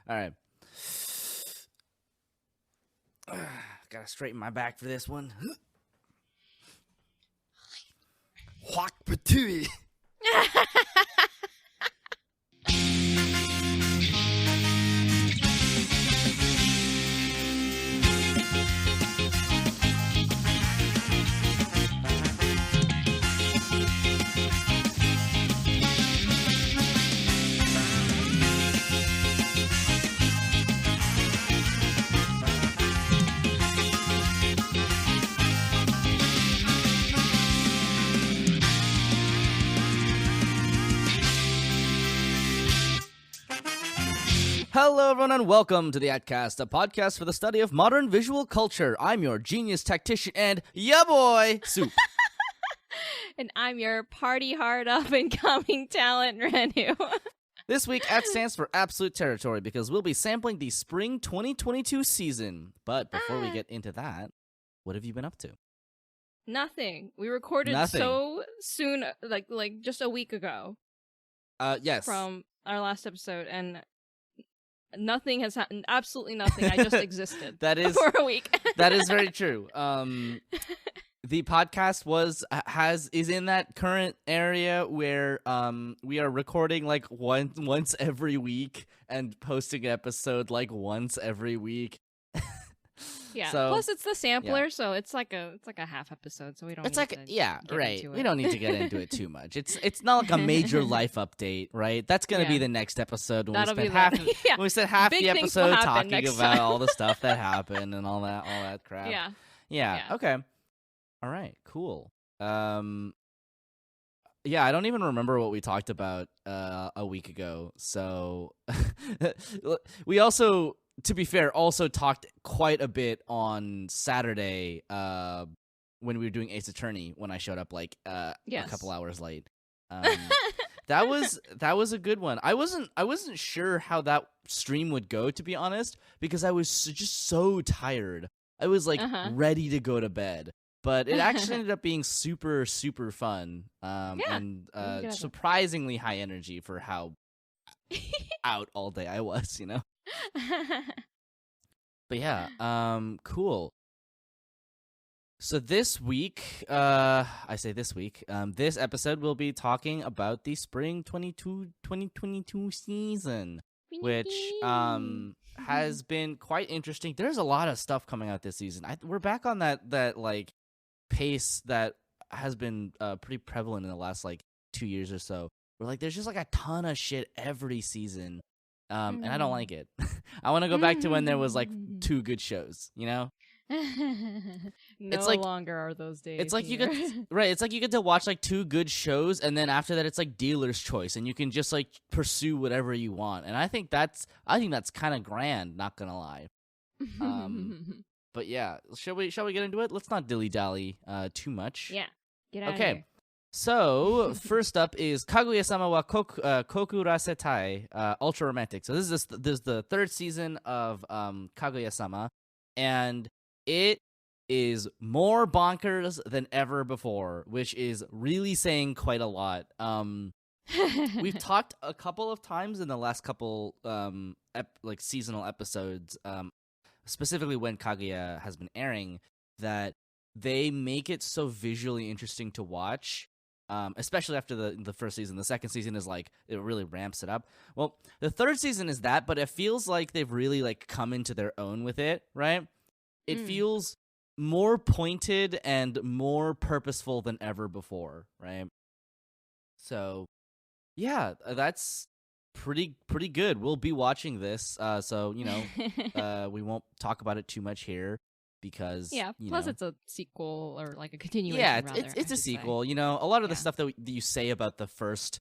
All right. Gotta straighten my back for this one. Huak patui. Hello, everyone, and welcome to the Atcast, a podcast for the study of modern visual culture. I'm your genius tactician and ya boy, Soup. And I'm your party hard up and coming talent, Renu. This week, AT stands for Absolute Territory because we'll be sampling the spring 2022 season. But before we get into that, what have you been up to? Nothing. We recorded so soon, like just a week ago. Yes. From our last episode, and nothing has happened. Absolutely nothing. I just existed. That is for a week. That is very true. The podcast is in that current area where we are recording like once every week and posting an episode like once every week. Yeah. So, plus, it's the sampler, so it's like a half episode. So we don't. We don't need to get into it too much. It's not like a major life update, right? That's gonna be the next episode when we spend half the episode talking about all the stuff that happened and all that crap. Yeah. Okay. All right. Cool. Yeah, I don't even remember what we talked about a week ago. So we also, to be fair, also talked quite a bit on Saturday when we were doing Ace Attorney when I showed up like a couple hours late. That was a good one. I wasn't sure how that stream would go, to be honest, because I was just so tired. I was like ready to go to bed. But it actually ended up being super, super fun and surprisingly high energy for how out all day I was, you know? But yeah, cool. So this week, this episode we'll be talking about the spring 2022 season, which has been quite interesting. There's a lot of stuff coming out this season. We're back on that like pace that has been pretty prevalent in the last like 2 years or so. We're like, there's just like a ton of shit every season. And I don't like it. I want to go back to when there was like 2 good shows, you know? No longer are those days. It's like here. It's like you get to watch like 2 good shows, and then after that, it's like dealer's choice, and you can just like pursue whatever you want. And I think that's kind of grand. Not gonna lie. But yeah, shall we get into it? Let's not dilly dally too much. Yeah, get out of here. Okay. So, first up is Kaguya-sama wa Kokurasetai, Ultra Romantic. So this is the 3rd season of Kaguya-sama, and it is more bonkers than ever before, which is really saying quite a lot. We've talked a couple of times in the last couple seasonal episodes, specifically when Kaguya has been airing, that they make it so visually interesting to watch. Especially after the first season. The second season is like, it really ramps it up. Well, the 3rd season is that, but it feels like they've really like come into their own with it, right? It feels more pointed and more purposeful than ever before, right? So, yeah, that's pretty good. We'll be watching this, so, you know, we won't talk about it too much here. Because plus it's a sequel or like a continuation. Yeah, rather, it's a sequel. You know, a lot of the stuff that you say about the first,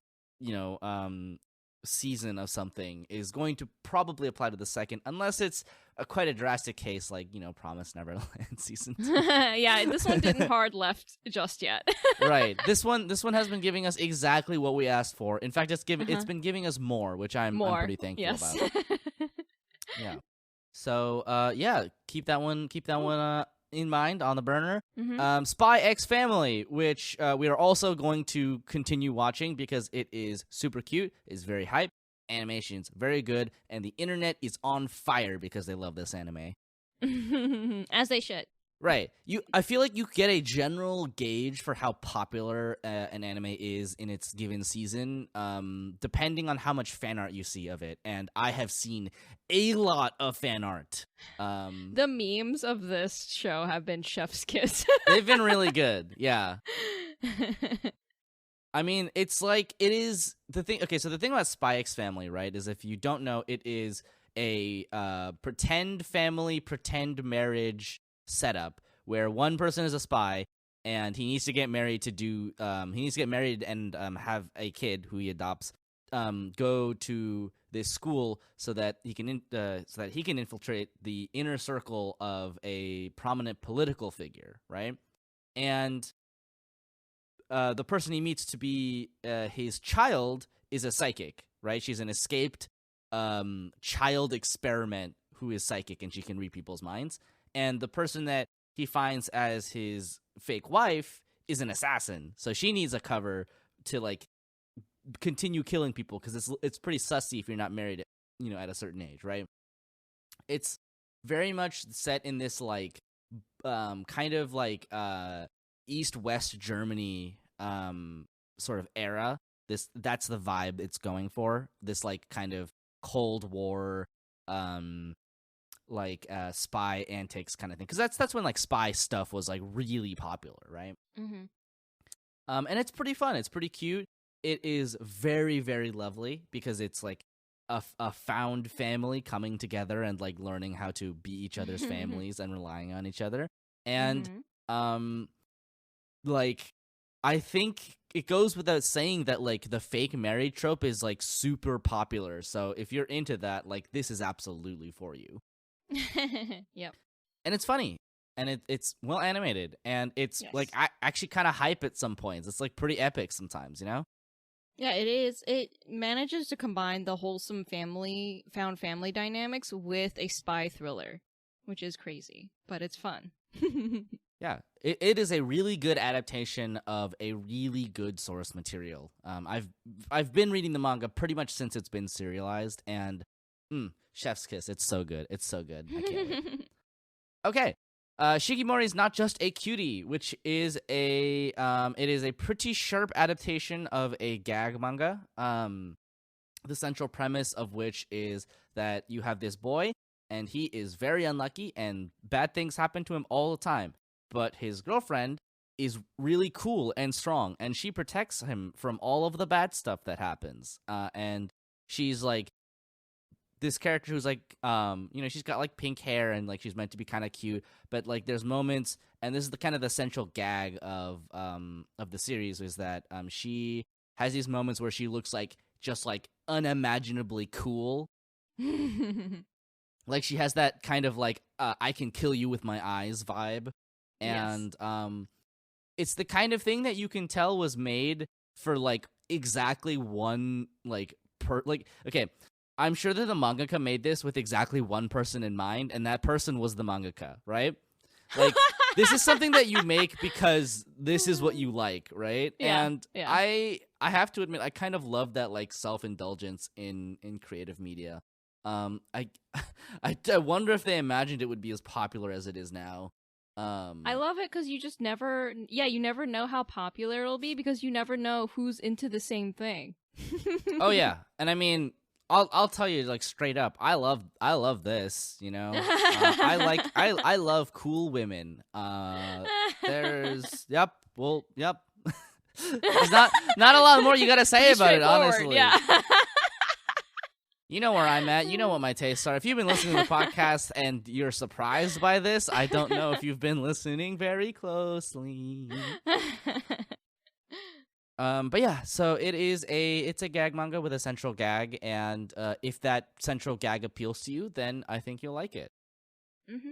season of something is going to probably apply to the second, unless it's quite a drastic case, like Promise Neverland season 2. Yeah, this one didn't hard left just yet. Right. This one has been giving us exactly what we asked for. In fact, it's been giving us more, which I'm pretty thankful about. Yeah. So, keep that one in mind on the burner. Spy X Family, which we are also going to continue watching because it is super cute, is very hype, animation's very good, and the internet is on fire because they love this anime. As they should. Right. I feel like you get a general gauge for how popular an anime is in its given season, depending on how much fan art you see of it. And I have seen a lot of fan art. The memes of this show have been chef's kiss. They've been really good. Yeah. I mean, it's like, it is the thing. Okay, so the thing about Spy X Family, right, is if you don't know, it is a pretend family, pretend marriage setup where one person is a spy and he needs to get married and have a kid who he adopts, go to this school so that he can infiltrate the inner circle of a prominent political figure, right? And the person he meets to be his child is a psychic, right? She's an escaped child experiment who is psychic and she can read people's minds. And the person that he finds as his fake wife is an assassin. So she needs a cover to, like, continue killing people because it's pretty sussy if you're not married, at a certain age, right? It's very much set in this, like, kind of like East-West Germany sort of era. That's the vibe it's going for. This, like, kind of Cold War spy antics kind of thing, because that's when, like, spy stuff was, like, really popular, right? Mm-hmm. And it's pretty fun. It's pretty cute. It is very, very lovely because it's like a found family coming together and, like, learning how to be each other's families and relying on each other. And like, I think it goes without saying that, like, the fake married trope is, like, super popular. So if you're into that, like, this is absolutely for you. Yep. And it's funny, and it's well animated, and it's like actually kind of hype at some points. It's, like, pretty epic sometimes, Yeah, it is. It manages to combine the wholesome found family dynamics with a spy thriller, which is crazy, but it's fun. Yeah, it is a really good adaptation of a really good source material. I've been reading the manga pretty much since it's been serialized, and chef's kiss. It's so good. It's so good. I can't wait. Okay. Shikimori is not just a cutie, which is it is a pretty sharp adaptation of a gag manga. The central premise of which is that you have this boy, and he is very unlucky, and bad things happen to him all the time. But his girlfriend is really cool and strong, and she protects him from all of the bad stuff that happens. And she's, like, this character who's, like, she's got, like, pink hair, and, like, she's meant to be kind of cute, but, like, there's moments, and this is the kind of the central gag of the series, is that she has these moments where she looks like just, like, unimaginably cool. Like, she has that kind of, like, I can kill you with my eyes vibe. And it's the kind of thing that you can tell was made for, like, exactly one, like, okay, I'm sure that the mangaka made this with exactly one person in mind, and that person was the mangaka, right? Like, this is something that you make because this is what you like, right? Yeah, and yeah. I have to admit, I kind of love that, like, self-indulgence in creative media. I wonder if they imagined it would be as popular as it is now. I love it because you just never know how popular it'll be because you never know who's into the same thing. Oh yeah, and I mean, I'll tell you, like, straight up, I love this, I love cool women. There's yep. There's not a lot more you gotta say about it, honestly. Yeah. You know where I'm at. You know what my tastes are. If you've been listening to the podcast and you're surprised by this, I don't know if you've been listening very closely. But yeah, so it's a gag manga with a central gag, and if that central gag appeals to you, then I think you'll like it. Mm-hmm.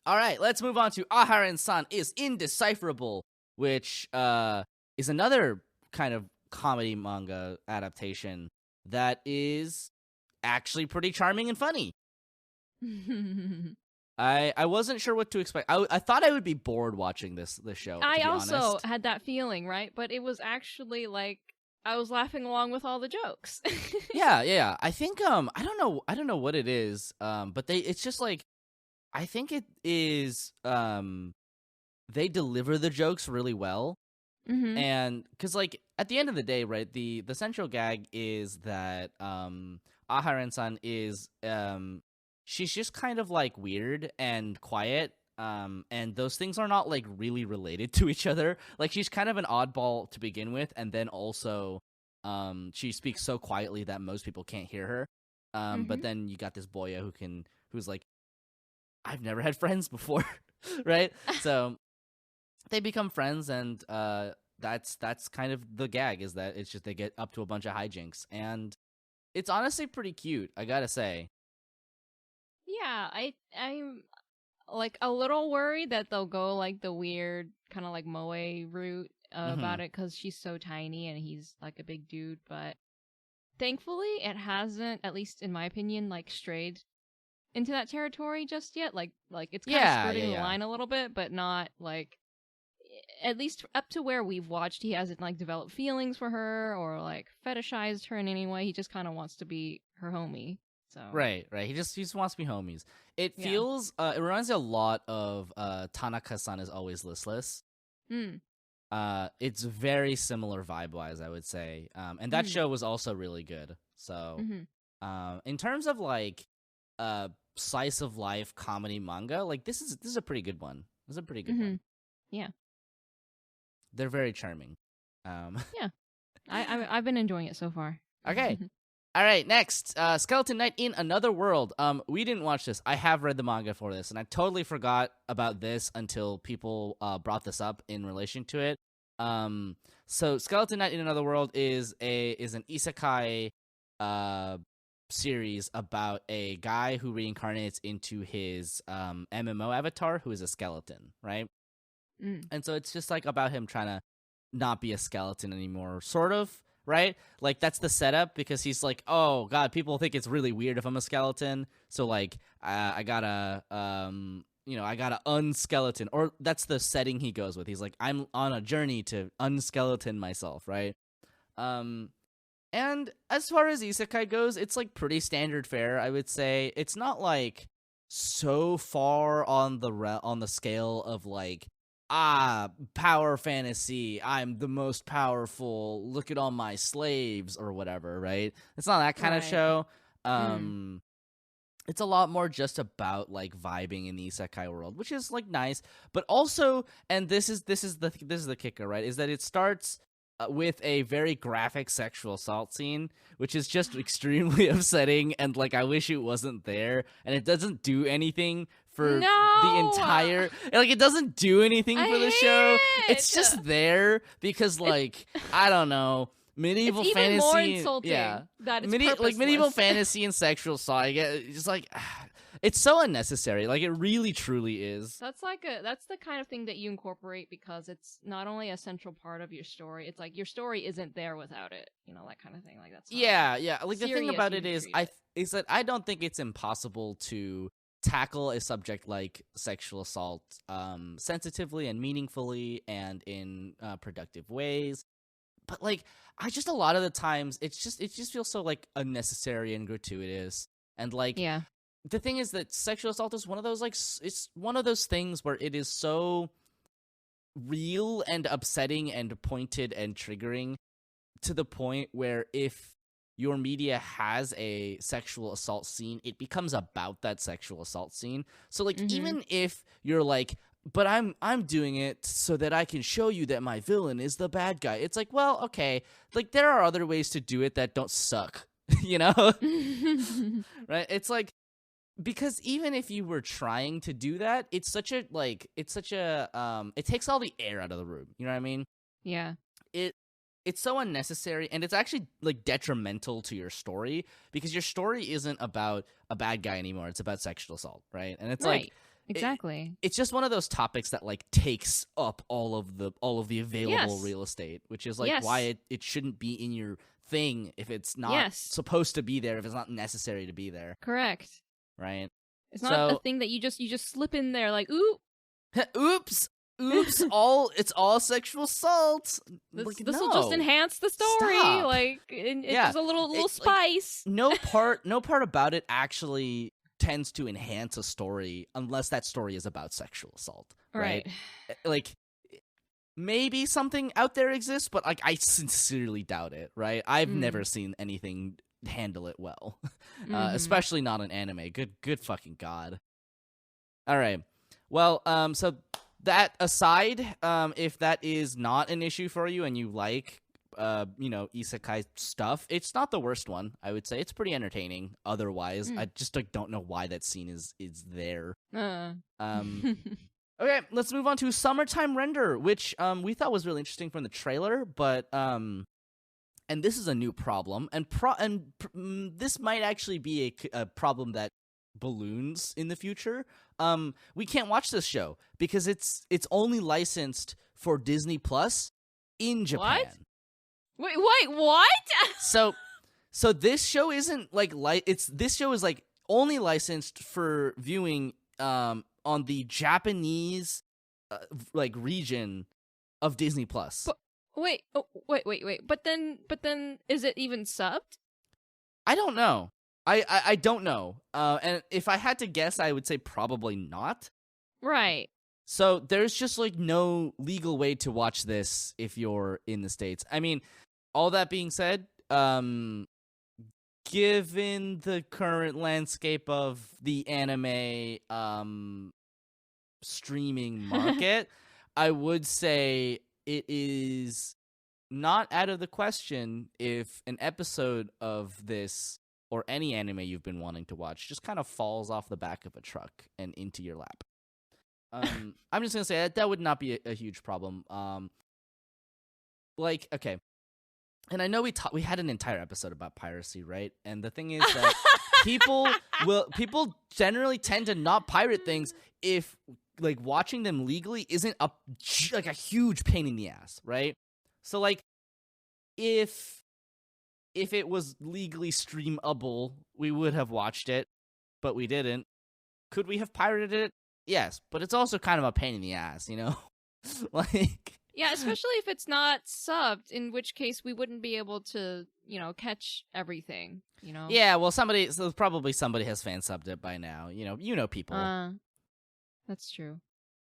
All right, let's move on to Aharen-san is Indecipherable, which is another kind of comedy manga adaptation that is actually pretty charming and funny. I wasn't sure what to expect. I thought I would be bored watching this show. I to be also honest. had that feeling, right? But it was actually, like, I was laughing along with all the jokes. Yeah. I think I don't know what it is. But it's just like I think it is they deliver the jokes really well. Mm-hmm. And because like at the end of the day, right, the central gag is that Aharen-san is she's just kind of like weird and quiet, and those things are not like really related to each other. Like she's kind of an oddball to begin with, and then also she speaks so quietly that most people can't hear her. But then you got this boya who's like, I've never had friends before, right? So they become friends, and that's kind of the gag, is that it's just they get up to a bunch of hijinks, and it's honestly pretty cute, I gotta say. Yeah, I'm like a little worried that they'll go like the weird kind of like moe route about it because she's so tiny and he's like a big dude, but thankfully it hasn't, at least in my opinion, like strayed into that territory just yet. Like it's kind of skirting the line a little bit, but not like, at least up to where we've watched, he hasn't like developed feelings for her or like fetishized her in any way. He just kind of wants to be her homie. So Right. He just wants to be homies. It feels it reminds me a lot of Tanaka-san is Always Listless. It's very similar vibe wise, I would say. And that show was also really good. So in terms of like slice of life comedy manga, like this is a pretty good one. This is a pretty good one. Yeah. They're very charming. Yeah. I've been enjoying it so far. Okay. All right, next, Skeleton Knight in Another World. We didn't watch this. I have read the manga for this, and I totally forgot about this until people brought this up in relation to it. So Skeleton Knight in Another World is an isekai series about a guy who reincarnates into his MMO avatar, who is a skeleton, right? And so it's just like about him trying to not be a skeleton anymore, sort of. Right? Like, that's the setup, because he's like, oh, God, people think it's really weird if I'm a skeleton, so, like, I gotta, I gotta unskeleton, or that's the setting he goes with. He's like, I'm on a journey to unskeleton myself, right? And as far as isekai goes, it's, like, pretty standard fare, I would say. It's not, like, so far on the scale of, like, power fantasy, I'm the most powerful, look at all my slaves, or whatever, right? It's not that kind of show. It's a lot more just about like vibing in the isekai world, which is like nice, but also, and this is the kicker, right? Is that it starts with a very graphic sexual assault scene, which is just extremely upsetting, and like I wish it wasn't there, and it doesn't do anything for the entire, like, it doesn't do anything for the show. It's just there because, like, I don't know, medieval it's fantasy. Even more insulting that it's like medieval fantasy and sexual assault. I get just like it's so unnecessary. Like, it really truly is. That's the kind of thing that you incorporate because it's not only a central part of your story. It's like your story isn't there without it. You know, that kind of thing. Like that's yeah. Like the thing about it is that I don't think it's impossible to tackle a subject like sexual assault sensitively and meaningfully and in productive ways, but like a lot of the times it just feels so like unnecessary and gratuitous, and like the thing is that sexual assault is one of those, like, it's one of those things where it is so real and upsetting and pointed and triggering to the point where if your media has a sexual assault scene, it becomes about that sexual assault scene. So like even if you're like, but I'm doing it so that I can show you that my villain is the bad guy. It's like, well, okay, like there are other ways to do it that don't suck, you know? Right? It's like, because even if you were trying to do that, it takes all the air out of the room. You know what I mean? Yeah. It's so unnecessary, and it's actually like detrimental to your story, because your story isn't about a bad guy anymore. It's about sexual assault, right? And it's like exactly. It's just one of those topics that like takes up all of the available real estate, which is like why it shouldn't be in your thing if it's not supposed to be there, if it's not necessary to be there. Correct. Right? It's not a thing that you just slip in there like, ooh. Oops. oops, it's all sexual assault. This will just enhance the story. Stop. Like it's just a little spice. No part about it actually tends to enhance a story unless that story is about sexual assault, right? Like maybe something out there exists, but like I sincerely doubt it, right? I've never seen anything handle it well, especially not an anime. Good fucking god. All right, well, so that aside, if that is not an issue for you and you like isekai stuff, it's not the worst one. I would say it's pretty entertaining otherwise. I just don't know why that scene is there. Okay, let's move on to Summertime Render, which we thought was really interesting from the trailer, but and this is a new problem, and this might actually be a problem that balloons in the future. We can't watch this show because it's only licensed for Disney Plus in Japan. What? Wait, what? So this show isn't this show is like only licensed for viewing on the Japanese region of Disney Plus. Wait. But then is it even subbed? I don't know. I don't know. And if I had to guess, I would say probably not. Right. So there's just like no legal way to watch this if you're in the States. I mean, all that being said, given the current landscape of the anime streaming market, I would say it is not out of the question if an episode of this or any anime you've been wanting to watch just kind of falls off the back of a truck and into your lap. I'm just gonna say that would not be a huge problem. Okay. And I know we had an entire episode about piracy, right? And the thing is that people generally tend to not pirate things if like watching them legally isn't a huge pain in the ass, right? So like if it was legally streamable, we would have watched it, but we didn't. Could we have pirated it? Yes, but it's also kind of a pain in the ass, you know? Yeah, especially if it's not subbed, in which case we wouldn't be able to, catch everything, Yeah, well, probably somebody has fan subbed it by now. You know people. That's true.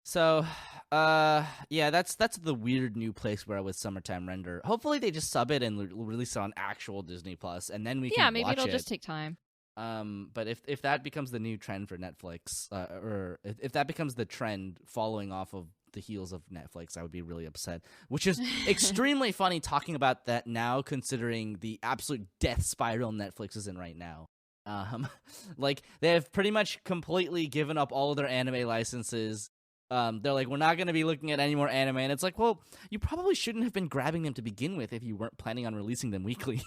So, yeah, that's the weird new place where with Summertime Render. Hopefully they just sub it and release it on actual Disney Plus, and then we can watch it. Yeah, maybe it'll just take time. But if that becomes the new trend for Netflix, or if that becomes the trend following off of the heels of Netflix, I would be really upset. Which is extremely funny talking about that now, considering the absolute death spiral Netflix is in right now. They have pretty much completely given up all of their anime licenses. They're like, we're not going to be looking at any more anime, and it's like, well, you probably shouldn't have been grabbing them to begin with if you weren't planning on releasing them weekly.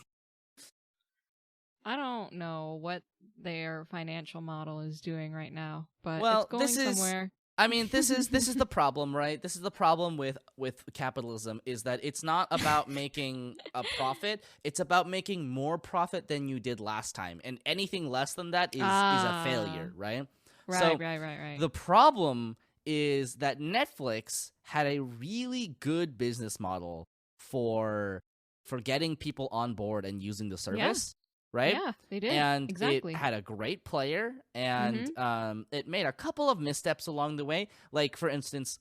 I don't know what their financial model is doing right now, but it's going somewhere. I mean, this is the problem, right? This is the problem with capitalism, is that it's not about making a profit. It's about making more profit than you did last time, and anything less than that is a failure, right? Right. The problem is that Netflix had a really good business model for getting people on board and using the service. Right? Yeah, they did. And exactly. It had a great player, and it made a couple of missteps along the way. Like, for instance,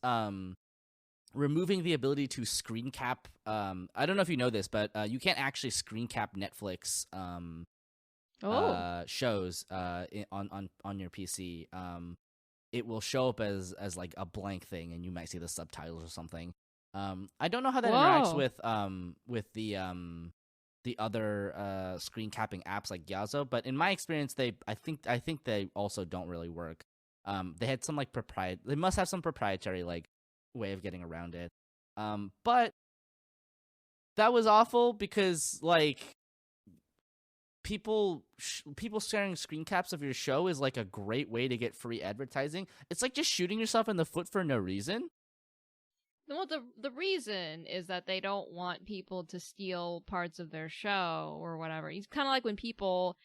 removing the ability to screen cap. I don't know if you know this, but you can't actually screen cap Netflix shows on your PC. It will show up as like a blank thing, and you might see the subtitles or something. I don't know how that interacts with the other screen capping apps like Yazo, but in my experience, I think they also don't really work. They had some they must have some proprietary way of getting around it. But that was awful because people sharing screen caps of your show is like a great way to get free advertising. It's like just shooting yourself in the foot for no reason. Well, the reason is that they don't want people to steal parts of their show or whatever. It's kind of like when people,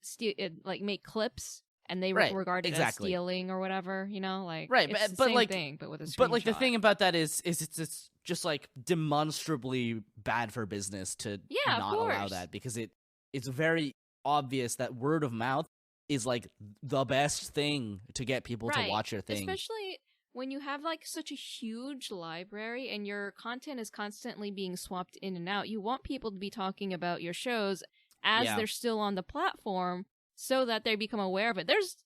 steal make clips and they Right, regard it as exactly. stealing or whatever, you know, like Right, it's the but same like, thing, but with a screenshot. but like the thing about that is it's just like demonstrably bad for business to Yeah, of not allow course. that, because it's very obvious that word of mouth is like the best thing to get people to Right. watch your thing. Especially when you have like such a huge library and your content is constantly being swapped in and out. You want people to be talking about your shows as Yeah. they're still on the platform so that they become aware of it. There's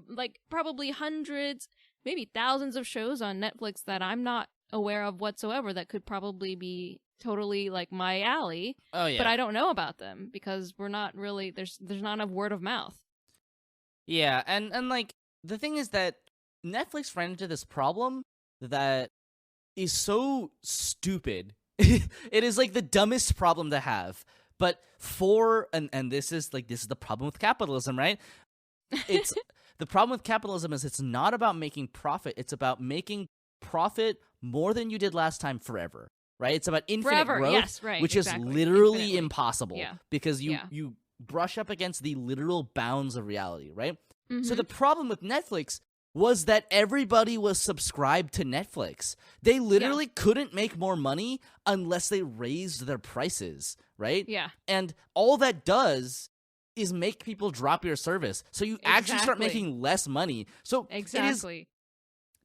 like probably hundreds, maybe thousands of shows on Netflix that I'm not aware of whatsoever that could probably be totally like my alley. Oh yeah. But I don't know about them because we're not really there's not enough word of mouth. Yeah, and like the thing is that Netflix ran into this problem that is so stupid. It is like the dumbest problem to have. But and this is the problem with capitalism, right? It's the problem with capitalism is it's not about making profit, it's about making profit more than you did last time forever. Right? It's about infinite growth, yes, right, which exactly. is literally Infinitely. impossible Yeah. because you brush up against the literal bounds of reality, right? Mm-hmm. So the problem with Netflix was that everybody was subscribed to Netflix. They literally couldn't make more money unless they raised their prices, right? Yeah. And all that does is make people drop your service. So you actually start making less money. So exactly.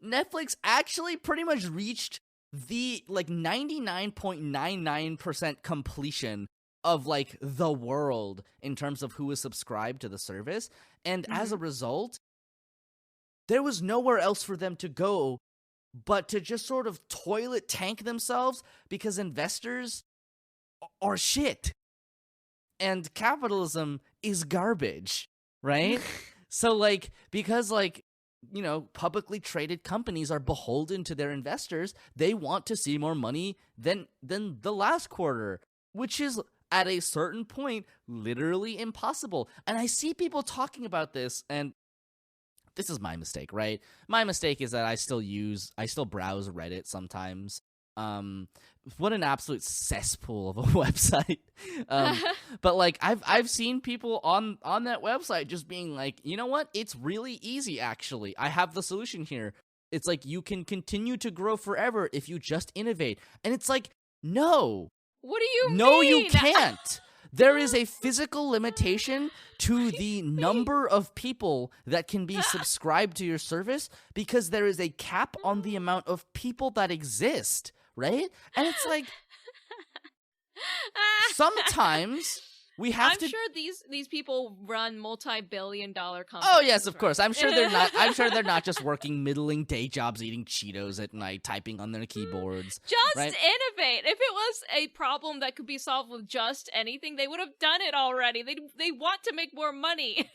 Netflix actually pretty much reached the 99.99% completion of like the world in terms of who is subscribed to the service, and as a result there was nowhere else for them to go but to just sort of toilet tank themselves because investors are shit and capitalism is garbage, right? So like because like publicly traded companies are beholden to their investors, they want to see more money than the last quarter, which is at a certain point literally impossible. And I see people talking about this, and this is my mistake, right? My mistake is that I still browse Reddit sometimes. What an absolute cesspool of a website. But like I've seen people on that website just being like, you know what? It's really easy actually. I have the solution here. It's like you can continue to grow forever if you just innovate. And it's like, no. What do you mean? No, you can't. There is a physical limitation to the number of people that can be subscribed to your service because there is a cap on the amount of people that exist, right? And it's like sometimes we have to. I'm sure these people run multi-billion-dollar companies. Oh yes, of course. I'm sure they're not. I'm sure they're not just working middling day jobs, eating Cheetos at night, typing on their keyboards. Just right? innovate. If it was a problem that could be solved with just anything, they would have done it already. They want to make more money.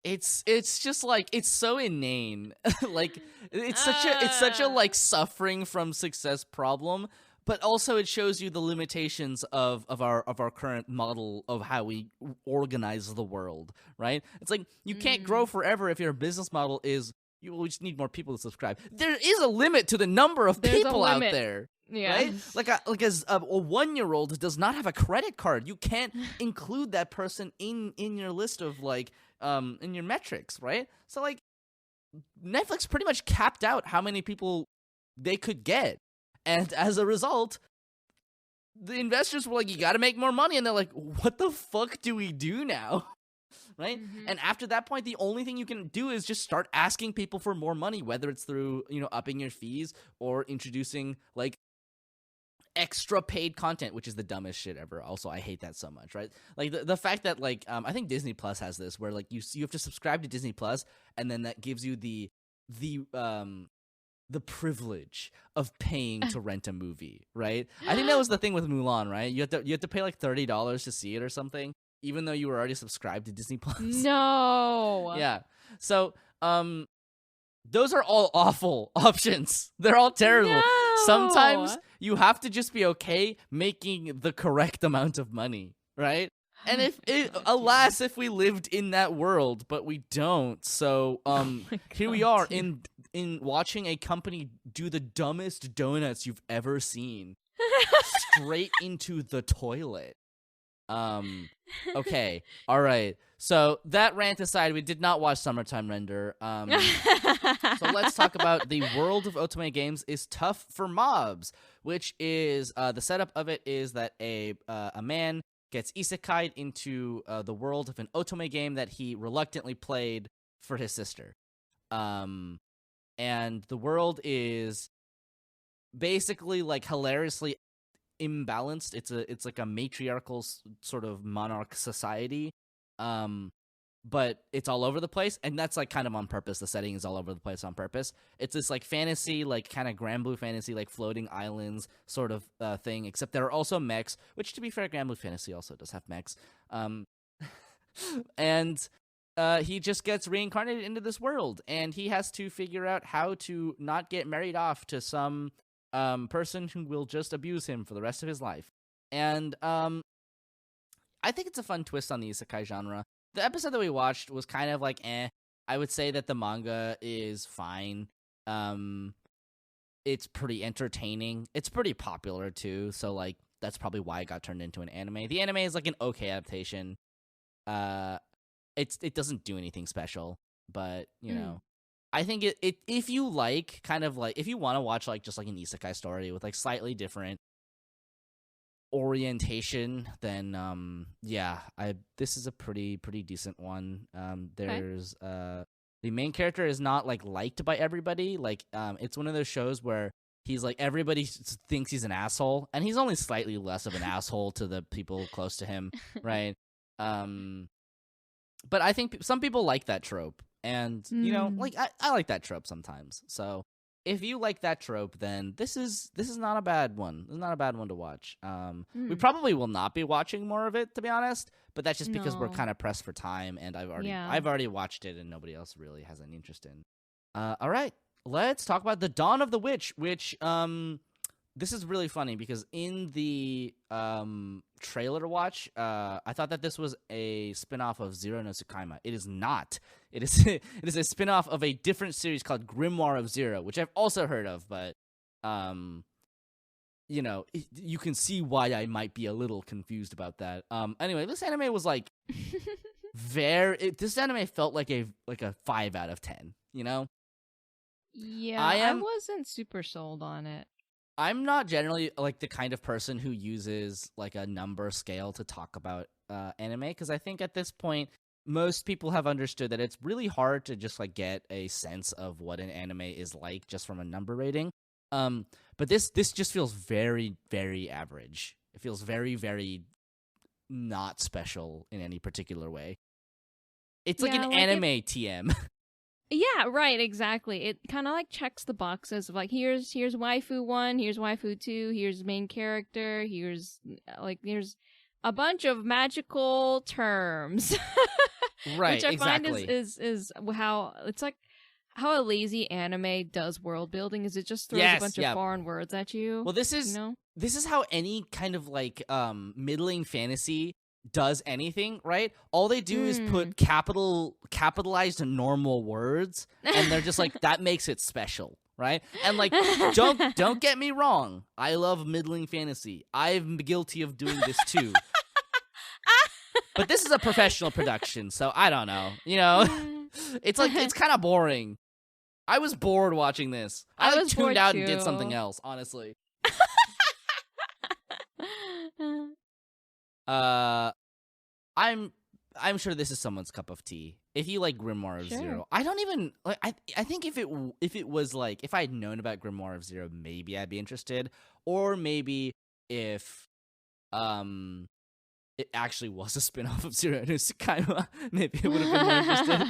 It's just like it's so inane. Like it's such a like suffering from success problem. But also it shows you the limitations of our current model of how we organize the world, right? It's like you can't grow forever if your business model is we just need more people to subscribe. There is a limit to the number of people out there. Yeah. Right? Like a 1-year-old does not have a credit card. You can't include that person in your list of like in your metrics, right? So like Netflix pretty much capped out how many people they could get. And as a result, the investors were like, you got to make more money. And they're like, what the fuck do we do now? Right? Mm-hmm. And after that point, the only thing you can do is just start asking people for more money, whether it's through, upping your fees or introducing like extra paid content, which is the dumbest shit ever. Also, I hate that so much, right? Like the fact that like, I think Disney Plus has this where like you have to subscribe to Disney Plus and then that gives you the privilege of paying to rent a movie, right? I think that was the thing with Mulan, right? You have to pay like $30 to see it or something, even though you were already subscribed to Disney Plus. No. Yeah. So, those are all awful options. They're all terrible. No. Sometimes you have to just be okay making the correct amount of money, right? And alas, if we lived in that world, but we don't. So, here we are in watching a company do the dumbest donuts you've ever seen straight into the toilet. Okay. All right. So that rant aside, we did not watch Summertime Render. So let's talk about the world of Otome games is tough for mobs, which is the setup of it is that a man gets isekai'd into the world of an Otome game that he reluctantly played for his sister. And the world is basically like hilariously imbalanced. It's like a matriarchal sort of monarch society. But it's all over the place, and that's like kind of on purpose. The setting is all over the place on purpose. It's this like fantasy, like kind of Grand Blue Fantasy, like floating islands sort of thing, except there are also mechs, which to be fair, Grand Blue Fantasy also does have mechs. And he just gets reincarnated into this world, and he has to figure out how to not get married off to some person who will just abuse him for the rest of his life. And I think it's a fun twist on the isekai genre. The episode that we watched was kind of like I would say that the manga is fine. It's pretty entertaining. It's pretty popular too, so like that's probably why it got turned into an anime. The anime is like an okay adaptation. It doesn't do anything special, but you know, I think it if you like kind of like if you want to watch like just like an isekai story with like slightly different orientation, then this is a pretty decent one. There's the main character is not like liked by everybody. Like it's one of those shows where he's like everybody thinks he's an asshole, and he's only slightly less of an asshole to the people close to him, right? But I think some people like that trope, and you know, like I like that trope sometimes. So if you like that trope, then this is not a bad one. It's not a bad one to watch. We probably will not be watching more of it, to be honest. But that's just because we're kind of pressed for time, and I've already watched it, and nobody else really has any interest in. All right, let's talk about The Dawn of the Witch, which this is really funny because in the trailer watch, I thought that this was a spinoff of Zero no Tsukaima. It is not. It is it is a spinoff of a different series called Grimoire of Zero, which I've also heard of, but you know, you can see why I might be a little confused about that. Anyway, this anime was like this anime felt like a 5 out of 10, you know? Yeah, I wasn't super sold on it. I'm not generally like the kind of person who uses like a number scale to talk about anime, because I think at this point most people have understood that it's really hard to just like get a sense of what an anime is like just from a number rating. But this just feels very, very average. It feels very, very not special in any particular way. It's like an anime TM. Yeah, right, exactly. It kind of like checks the boxes of like here's waifu 1, here's waifu 2, here's main character, here's a bunch of magical terms. Right, which I exactly. find is how it's like how a lazy anime does world building is it just throws a bunch of foreign words at you. Well, this is how any kind of like middling fantasy does anything, right? All they do is put capitalized normal words, and they're just like that makes it special, right? And like don't get me wrong, I love middling fantasy. I'm guilty of doing this too. But this is a professional production, so I don't know. You know, it's like it's kind of boring. I was bored watching this. I like, tuned out and did something else, honestly. I'm sure this is someone's cup of tea. If you like Grimoire of Zero, I don't even like. I think if it was like if I had known about Grimoire of Zero, maybe I'd be interested, or maybe if it actually was a spinoff of Zero no Tsukaima, maybe it would have been more interested.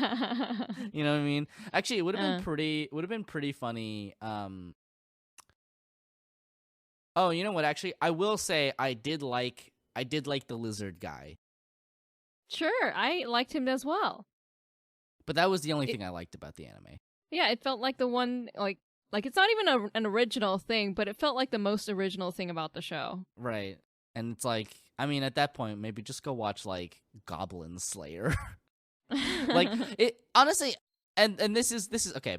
You know what I mean? Actually, it would have been pretty. Would have been pretty funny. Oh, you know what? Actually, I will say I did like the lizard guy. Sure, I liked him as well. But that was the only thing I liked about the anime. Yeah, it felt like the one like it's not even an original thing, but it felt like the most original thing about the show. Right. And it's like, I mean, at that point, maybe just go watch like Goblin Slayer. Like it honestly, and this is okay.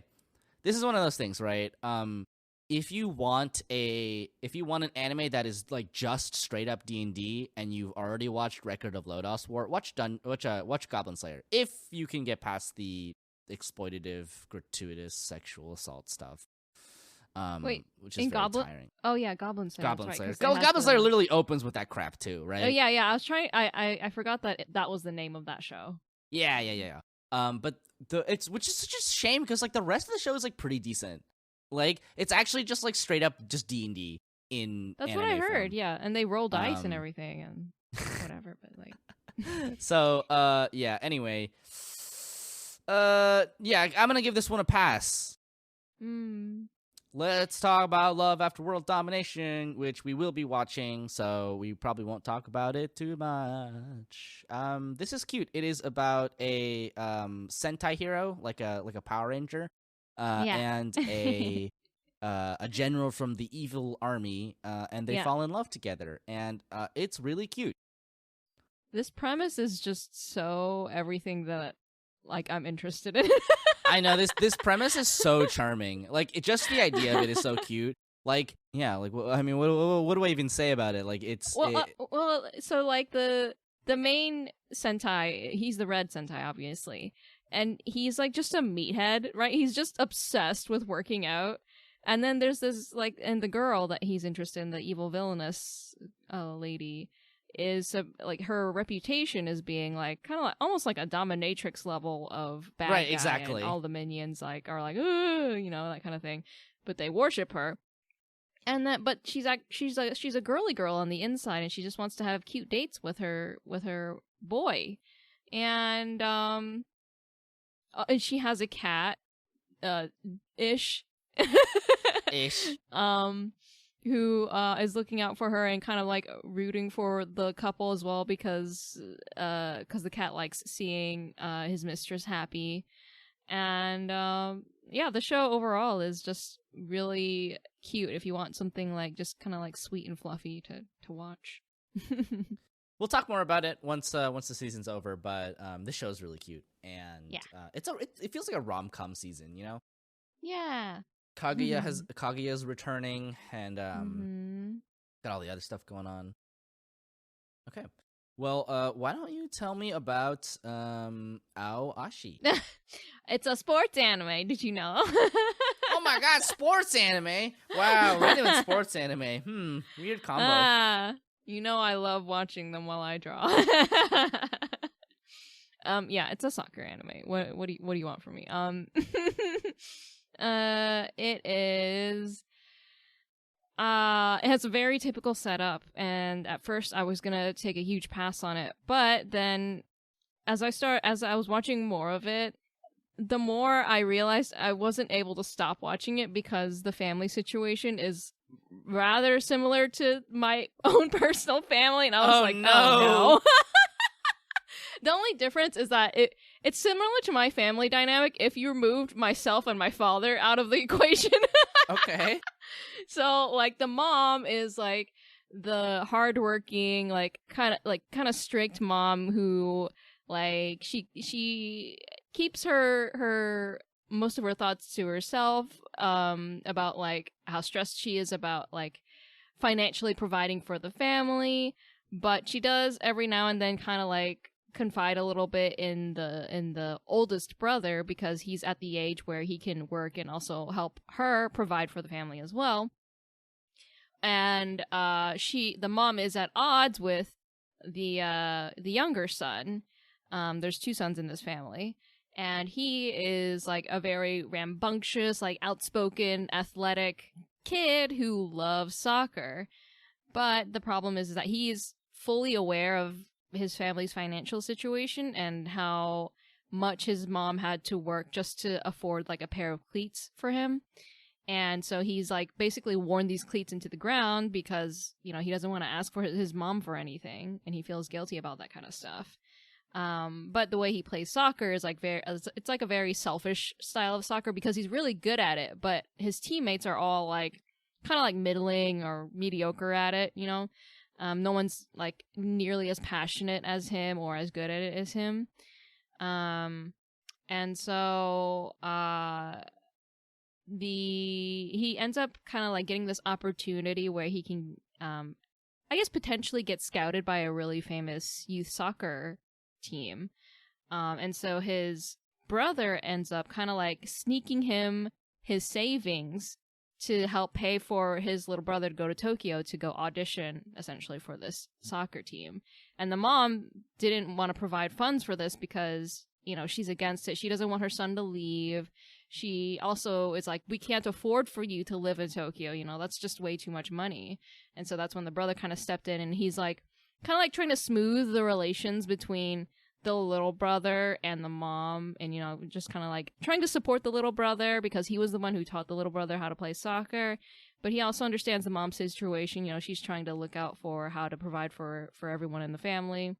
This is one of those things, right? if you want an anime that is like just straight up D&D and you've already watched Record of Lodoss War, watch Goblin Slayer if you can get past the exploitative, gratuitous sexual assault stuff. Wait, which is in very tiring. Oh yeah, Goblin Slayer. Goblin right, Slayer. 'cause Goblin Slayer literally opens with that crap too, right? Oh yeah. I was trying. I forgot that was the name of that show. Yeah. But which is such a shame because like the rest of the show is like pretty decent. Like it's actually just like straight up just D&D in. That's anime what I heard. form. Yeah, and they roll dice and everything and whatever. But like, so yeah. Anyway, yeah, I'm gonna give this one a pass. Let's talk about Love After World Domination, which we will be watching, so we probably won't talk about it too much. This is cute. It is about a Sentai hero, like a Power Ranger, and a general from the evil army, and they fall in love together, and it's really cute. This premise is just so everything that like I'm interested in. I know this premise is so charming. Like just the idea of it is so cute. Like yeah, like I mean, what do I even say about it? Like it's so like the main Sentai, he's the red Sentai, obviously, and he's like just a meathead, right? He's just obsessed with working out. And then there's this like, and the girl that he's interested in, the evil villainous lady, is like her reputation is being like kind of like almost like a dominatrix level of bad right, guy, exactly. and all the minions like are like, ooh, you know, that kind of thing, but they worship her. And that, but she's a girly girl on the inside, and she just wants to have cute dates with her boy, and she has a cat, ish. Who is looking out for her and kind of like rooting for the couple as well because the cat likes seeing his mistress happy. And yeah, the show overall is just really cute if you want something like just kind of like sweet and fluffy to watch. We'll talk more about it once the season's over, but this show is really cute, and yeah. It feels like a rom-com season, you know? Yeah. Kaguya's returning, and got all the other stuff going on. Okay, well, why don't you tell me about Ashi? It's a sports anime. Did you know? Oh my god, sports anime! Wow, we're doing sports anime. Weird combo. You know I love watching them while I draw. Yeah, it's a soccer anime. What do you want from me? It is it has a very typical setup, and at first I was gonna take a huge pass on it, but then as I was watching more of it, the more I realized I wasn't able to stop watching it because the family situation is rather similar to my own personal family, and I was oh no. The only difference is that it's similar to my family dynamic if you removed myself and my father out of the equation. Okay. So, like, the mom is, like, the hardworking, like, kind of strict mom who, like, she keeps her most of her thoughts to herself, about, like, how stressed she is about, like, financially providing for the family, but she does every now and then kind of, like, confide a little bit in the oldest brother because he's at the age where he can work and also help her provide for the family as well. And the mom is at odds with the younger son. There's two sons in this family, and he is like a very rambunctious, like outspoken, athletic kid who loves soccer. But the problem is that he's fully aware of his family's financial situation and how much his mom had to work just to afford like a pair of cleats for him. And so he's like basically worn these cleats into the ground because, you know, he doesn't want to ask for his mom for anything, and he feels guilty about that kind of stuff. But the way he plays soccer is like it's like a very selfish style of soccer because he's really good at it, but his teammates are all like kind of like middling or mediocre at it, you know? No one's like nearly as passionate as him or as good at it as him. And so he ends up kind of like getting this opportunity where he can, I guess, potentially get scouted by a really famous youth soccer team. And so his brother ends up kind of like sneaking him his savings to help pay for his little brother to go to Tokyo to go audition essentially for this soccer team. And the mom didn't want to provide funds for this because, you know, she's against it. She doesn't want her son to leave. She also is like, we can't afford for you to live in Tokyo. You know, that's just way too much money. And so that's when the brother kind of stepped in, and he's like, kind of like trying to smooth the relations between the little brother and the mom, and, you know, just kind of like trying to support the little brother because he was the one who taught the little brother how to play soccer. But he also understands the mom's situation. You know, she's trying to look out for how to provide for everyone in the family,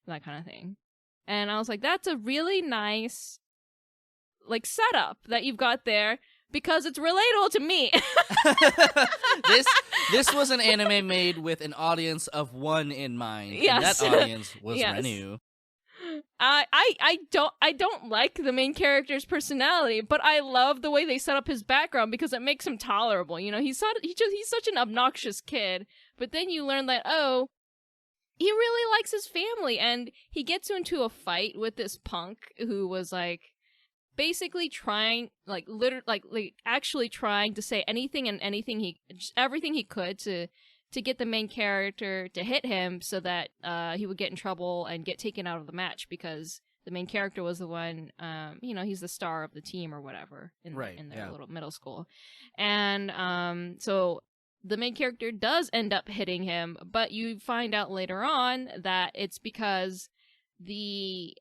that kind of thing. And I was like, that's a really nice, like, setup that you've got there, because it's relatable to me. This was an anime made with an audience of one in mind. Yes. And that audience was Yes. Renu. I don't like the main character's personality, but I love the way they set up his background because it makes him tolerable. You know, he's such an obnoxious kid, but then you learn that, oh, he really likes his family, and he gets into a fight with this punk who was like basically trying, like actually trying to say anything and everything he could to get the main character to hit him so that he would get in trouble and get taken out of the match, because the main character was the one, you know, he's the star of the team or whatever in their little middle school. And so the main character does end up hitting him, but you find out later on that it's because the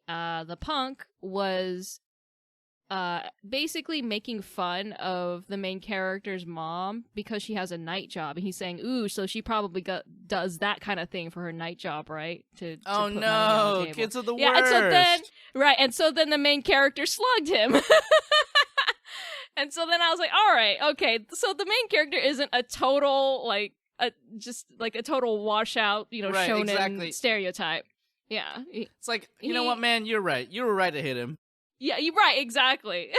punk was basically making fun of the main character's mom because she has a night job, and he's saying, ooh, so she probably does that kind of thing for her night job, right? To oh put money on no, the table. kids are the yeah, worst. And so then the main character slugged him. And so then I was like, all right, okay, so the main character isn't a total, like, a total washout, you know, right, shonen exactly. stereotype. Yeah. It's like, you know what, man, you're right. You were right to hit him. Yeah, you're right, exactly.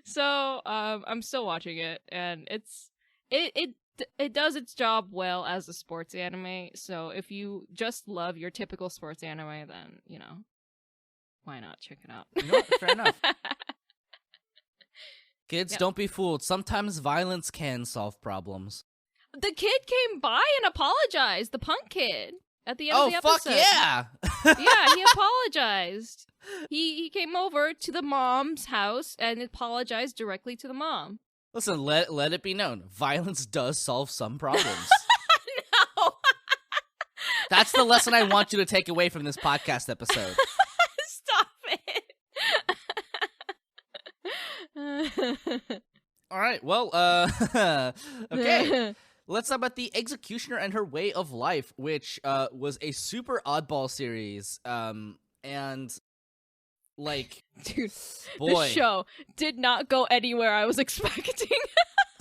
So, I'm still watching it, and it does its job well as a sports anime. So if you just love your typical sports anime, then, you know, why not check it out? You know what? Fair enough. Kids, Yep. don't be fooled. Sometimes violence can solve problems. The kid came by and apologized, the punk kid, at the end of the episode. Oh, fuck yeah! Yeah, he apologized. He came over to the mom's house and apologized directly to the mom. Listen, let it be known. Violence does solve some problems. No! That's the lesson I want you to take away from this podcast episode. Stop it! All right, well, okay. Let's talk about The Executioner and Her Way of Life, which was a super oddball series. And, like, Dude, boy. the show did not go anywhere I was expecting.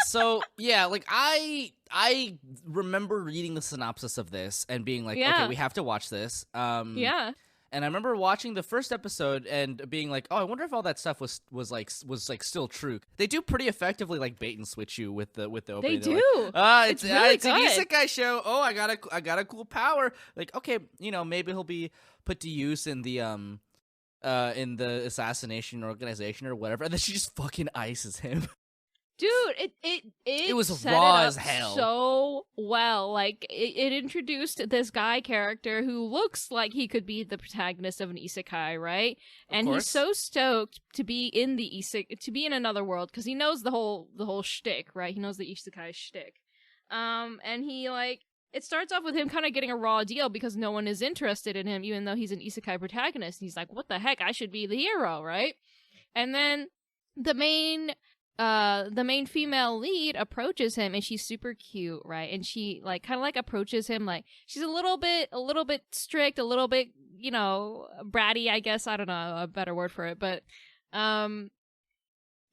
So, yeah, like, I remember reading the synopsis of this and being like, Yeah. okay, we have to watch this. Yeah. And I remember watching the first episode and being like, "Oh, I wonder if all that stuff was still true." They do pretty effectively like bait and switch you with the opening. They do. Like, It's really it's an good. isekai show. Oh, I got a cool power. Like, okay, you know, maybe he'll be put to use in the assassination organization or whatever. And then she just fucking ices him. Dude, it was set raw it as up hell. so well. Like, it introduced this guy character who looks like he could be the protagonist of an isekai, right? And he's course. so stoked to be in to be in another world because he knows the whole shtick, right? He knows the isekai shtick. And he, like, it starts off with him kind of getting a raw deal because no one is interested in him, even though he's an isekai protagonist. He's like, what the heck? I should be the hero, right? And then the main female lead approaches him, and she's super cute, right? And she, like, kind of like approaches him like she's a little bit strict, a little bit, you know, bratty, I guess. I don't know a better word for it, but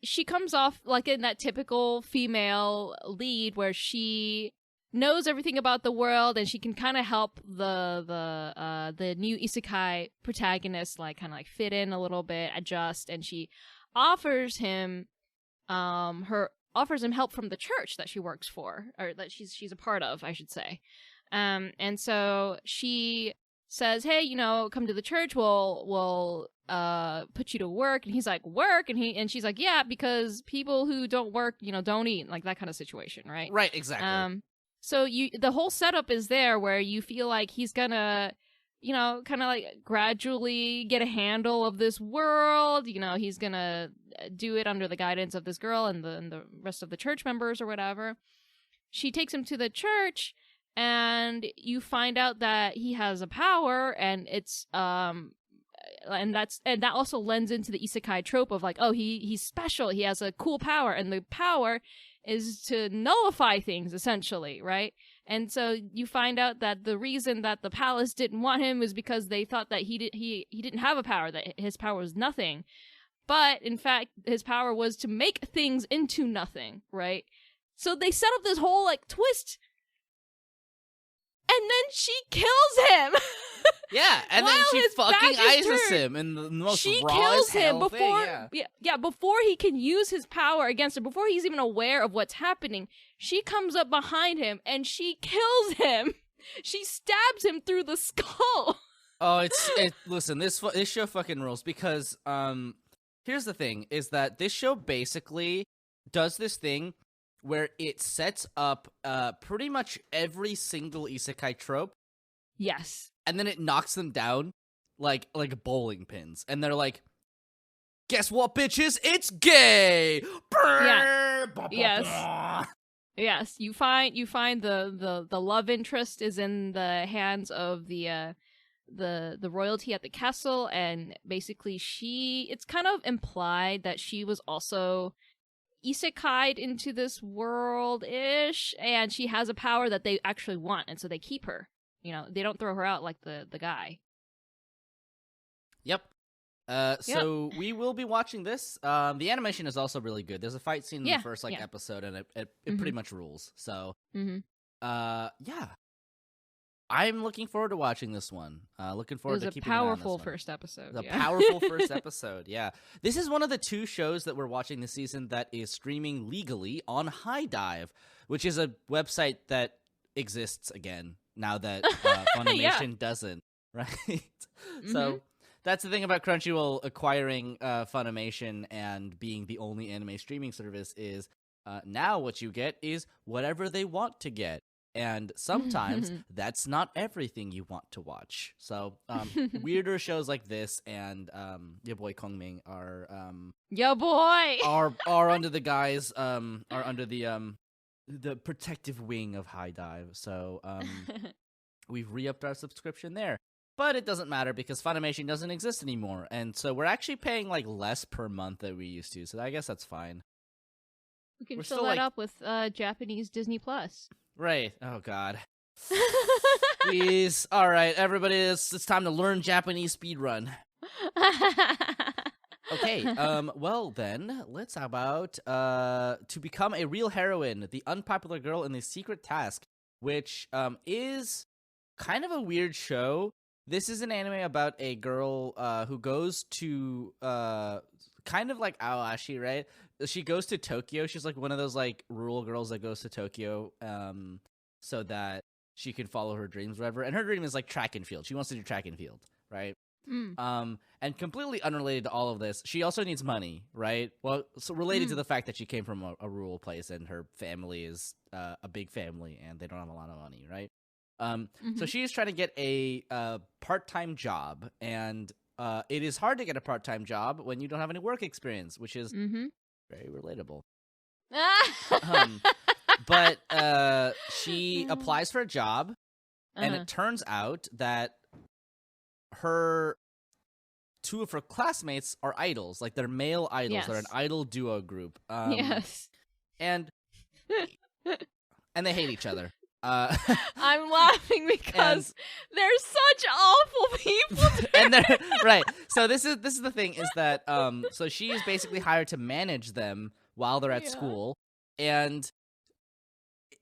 she comes off like in that typical female lead where she knows everything about the world, and she can kind of help the new isekai protagonist like kind of like fit in a little bit, adjust, and she offers him help from the church that she works for, or that she's a part of, I should say. And so she says, hey, come to the church, we'll put you to work. And he's like, work? And she's like, yeah, because people who don't work, don't eat, like that kind of situation, right? Right, exactly. So the whole setup is there where you feel like he's gonna, kind of like gradually get a handle of this world. He's gonna do it under the guidance of this girl and the rest of the church members or whatever. She takes him to the church, and you find out that he has a power, and it's and that also lends into the isekai trope of like, oh, he's special, he has a cool power, and the power is to nullify things, essentially, right? And so you find out that the reason that the palace didn't want him is because they thought that he didn't have a power, that his power was nothing. But in fact, his power was to make things into nothing, right? So they set up this whole like twist, and then she kills him. Yeah, and then she fucking ices him in the most she raw kills as him hell before thing, before he can use his power against her, before he's even aware of what's happening. She comes up behind him and she kills him. She stabs him through the skull. Oh, listen, this show fucking rules, because here's the thing, is that this show basically does this thing where it sets up pretty much every single isekai trope. Yes. And then it knocks them down like bowling pins. And they're like, guess what, bitches? It's gay! Yeah. Yes. Yes. You find the love interest is in the hands of the royalty at the castle, and basically it's kind of implied that she was also isekai'd into this world-ish, and she has a power that they actually want, and so they keep her. They don't throw her out like the guy. Yep. So we will be watching this. The animation is also really good. There's a fight scene in the first episode, and it pretty much rules. So, yeah. I'm looking forward to watching this one. Looking forward to keeping an eye on this one. It was a powerful first episode. The powerful first episode, yeah. This is one of the 2 shows that we're watching this season that is streaming legally on High Dive, which is a website that exists again now that Funimation doesn't, right? So that's the thing about Crunchyroll acquiring Funimation and being the only anime streaming service is now what you get is whatever they want to get. And sometimes that's not everything you want to watch. So weirder shows like this and your boy Kongming are are under the guise are under the protective wing of High Dive. So we've re-upped our subscription there. But it doesn't matter because Funimation doesn't exist anymore. And so we're actually paying like less per month than we used to. So I guess that's fine. We can fill that up with Japanese Disney Plus. Right. Oh, God. Please. All right, everybody, it's time to learn Japanese speedrun. Okay, well then, let's how about To Become a Real Heroine, the unpopular girl in the secret task, which is kind of a weird show. This is an anime about a girl who goes to kind of like Ashi, right? She goes to Tokyo. She's like one of those like rural girls that goes to Tokyo so that she can follow her dreams, whatever. And her dream is like track and field. She wants to do track and field, right? And completely unrelated to all of this, she also needs money, right? Well, so related to the fact that she came from a rural place and her family is a big family and they don't have a lot of money, right? So she's trying to get a part-time job, and it is hard to get a part-time job when you don't have any work experience, which is very relatable. But she applies for a job, and it turns out that two of her classmates are idols, like they're male idols. Yes. They're an idol duo group. Yes. And they hate each other. I'm laughing because they're such awful people. And they're right. So this is the thing is that so she is basically hired to manage them while they're at school, and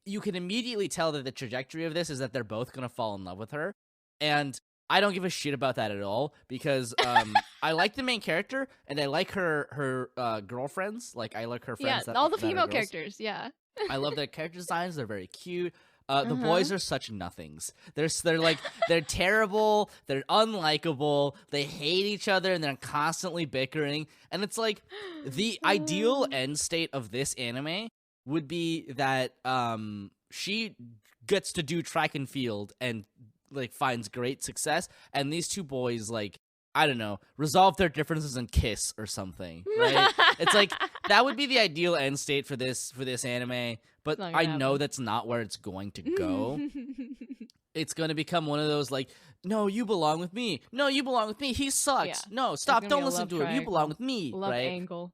you can immediately tell that the trajectory of this is that they're both gonna fall in love with her, and I don't give a shit about that at all because I like the main character and I like her girlfriends. Like I like her friends. Yeah, that, all the that are female girls. characters. Yeah. I love their character designs. They're very cute. The boys are such nothings. They're terrible. They're unlikable. They hate each other and they're constantly bickering. And it's like the ideal end state of this anime would be that she gets to do track and field and like finds great success, and these two boys like I don't know resolve their differences and kiss or something. Right? It's like that would be the ideal end state for this anime. But I know that's not where it's going to go. It's going to become one of those like, no, you belong with me. No, you belong with me. He sucks. Yeah. No, stop. Don't listen to him. You belong with me. Love right? angle.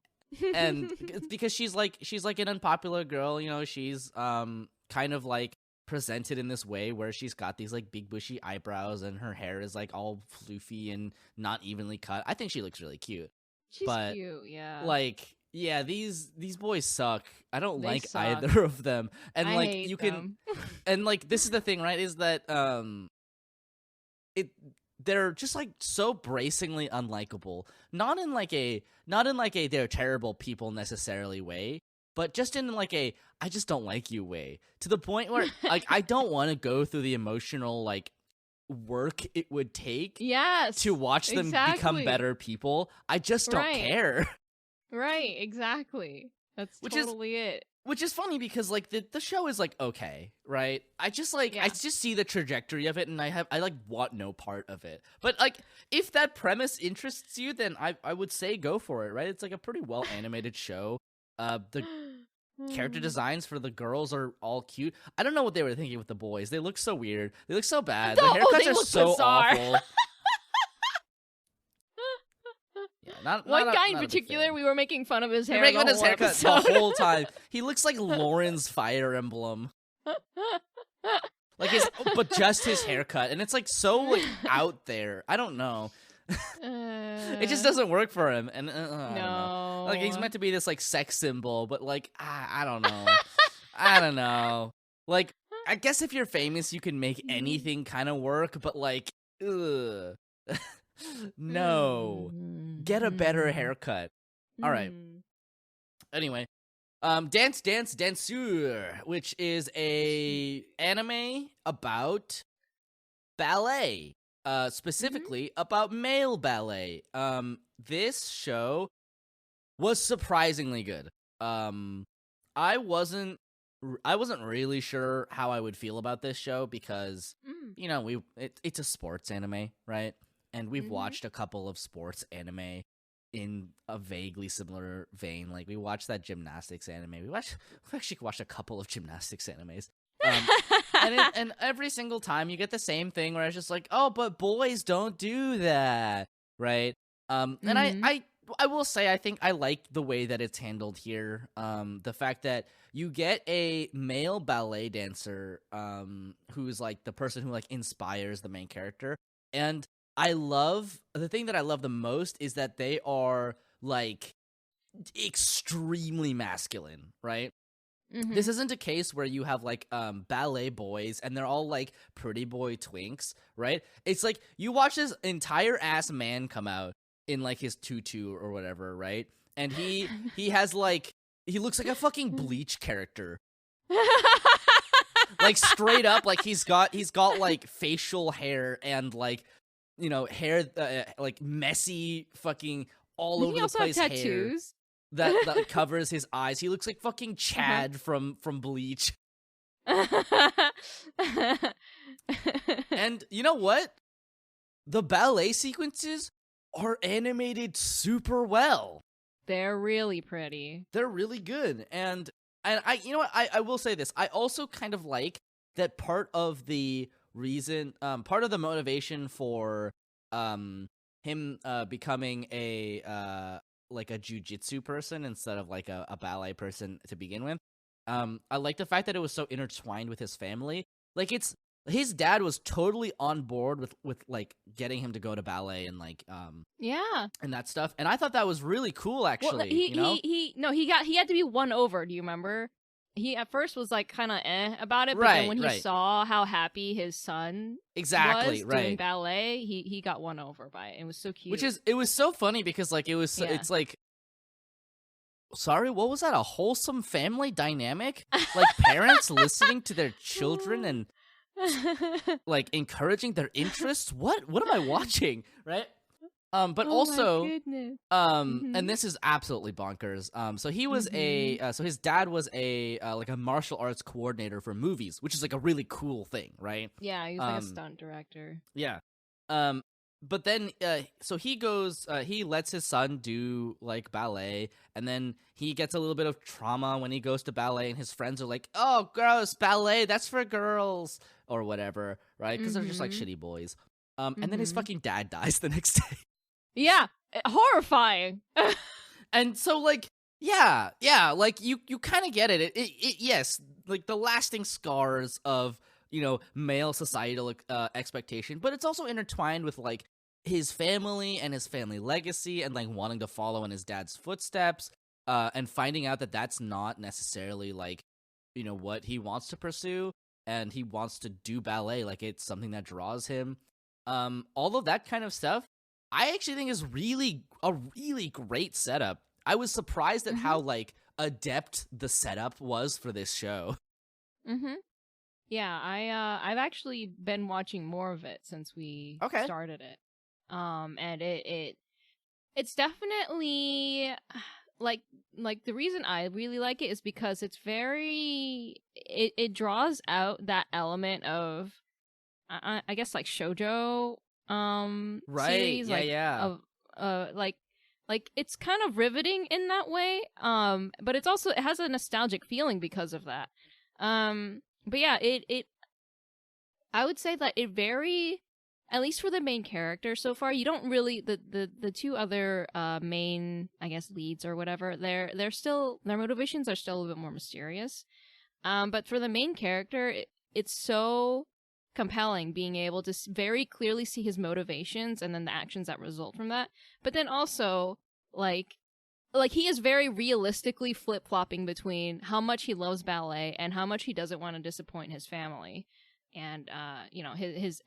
And it's because she's like an unpopular girl. You know, she's kind of like presented in this way where she's got these like big bushy eyebrows and her hair is like all floofy and not evenly cut. I think she looks really cute. She's cute, yeah. Like, yeah, these boys suck. I don't like suck. either of them. And I like hate you them. can and like this is the thing, right? Is that they're just like so bracingly unlikable. Not in like a they're terrible people necessarily way, but just in like a I just don't like you way. To the point where like I don't want to go through the emotional like work it would take to watch them become better people. I just don't care. Right, exactly. That's totally it. Which is funny because like the show is like okay, right? I just like I just see the trajectory of it and I like want no part of it. But like if that premise interests you, then I would say go for it, right? It's like a pretty well animated show. The character designs for the girls are all cute. I don't know what they were thinking with the boys. They look so weird. They look so bad. Their haircuts are so awful. Yeah, One guy in particular, we were making fun of his hair. Making fun of his haircut the whole time. He looks like Lauren's Fire Emblem. Like but just his haircut, and it's like so like out there. I don't know. It just doesn't work for him, and I don't know. Like he's meant to be this like sex symbol, but like I don't know. I don't know. Like I guess if you're famous, you can make anything kind of work, but like, ugh. No, get a better haircut. All right. Anyway, Danseur, which is a anime about ballet, specifically about male ballet. This show was surprisingly good. I wasn't really sure how I would feel about this show because you know it's a sports anime, right? And we've watched a couple of sports anime in a vaguely similar vein. Like we watched that gymnastics anime. We actually watched a couple of gymnastics animes. And every single time you get the same thing where it's just like, oh, but boys don't do that, right? And I will say I think I like the way that it's handled here. The fact that you get a male ballet dancer who's like the person who like inspires the main character. And the thing that I love the most is that they are like extremely masculine, right? This isn't a case where you have like ballet boys and they're all like pretty boy twinks, right? It's like you watch this entire ass man come out in like his tutu or whatever, right? And he has like he looks like a fucking Bleach character. Like straight up, like he's got like facial hair and like, you know, hair like messy fucking all over the place hair. Tattoos? That covers his eyes. He looks like fucking Chad from Bleach. And you know what? The ballet sequences are animated super well. They're really pretty. They're really good. And I you know what? I will say this. I also kind of like that part of the reason, part of the motivation for him becoming a like a jujitsu person instead of like a ballet person to begin with. I like the fact that it was so intertwined with his family. Like it's his dad was totally on board with like getting him to go to ballet and like and that stuff. And I thought that was really cool actually. Well, he had to be won over. Do you remember? he at first was like kind of about it, but Right, then when he right. saw how happy his son Exactly, was doing ballet, he got won over by it. It was so cute. It was so funny because like Yeah. it's like, sorry, what was that? A wholesome family dynamic? Like parents listening to their children and like encouraging their interests? What am I watching? Right? But also, and this is absolutely bonkers. So he was so his dad was a like a martial arts coordinator for movies, which is like a really cool thing, right? Yeah, he was like a stunt director. Yeah. But then, so he goes, he lets his son do like ballet, and then he gets a little bit of trauma when he goes to ballet, and his friends are like, "Oh, gross, ballet, that's for girls," or whatever, right? Because they're just like shitty boys. And then his fucking dad dies the next day. Yeah, horrifying. And so, like, yeah, like you kind of get it. It. Yes, like the lasting scars of, you know, male societal expectation, but it's also intertwined with like his family and his family legacy, and like wanting to follow in his dad's footsteps, and finding out that that's not necessarily like, you know, what he wants to pursue, and he wants to do ballet, like it's something that draws him. All of that kind of stuff, I actually think is a really great setup. I was surprised at how like adept the setup was for this show. Yeah, I've actually been watching more of it since we started it. And it's definitely like the reason I really like it is because it's very it draws out that element of I guess like shoujo Right. series, Yeah. of like it's kind of riveting in that way, but it has a nostalgic feeling because of that. But yeah, it I would say that it at least for the main character so far, you don't really the two other main, I guess, leads or whatever, they're still, their motivations are still a little bit more mysterious. But for the main character, it's so compelling being able to very clearly see his motivations and then the actions that result from that. But then also like he is very realistically flip-flopping between how much he loves ballet and how much he doesn't want to disappoint his family and you know, his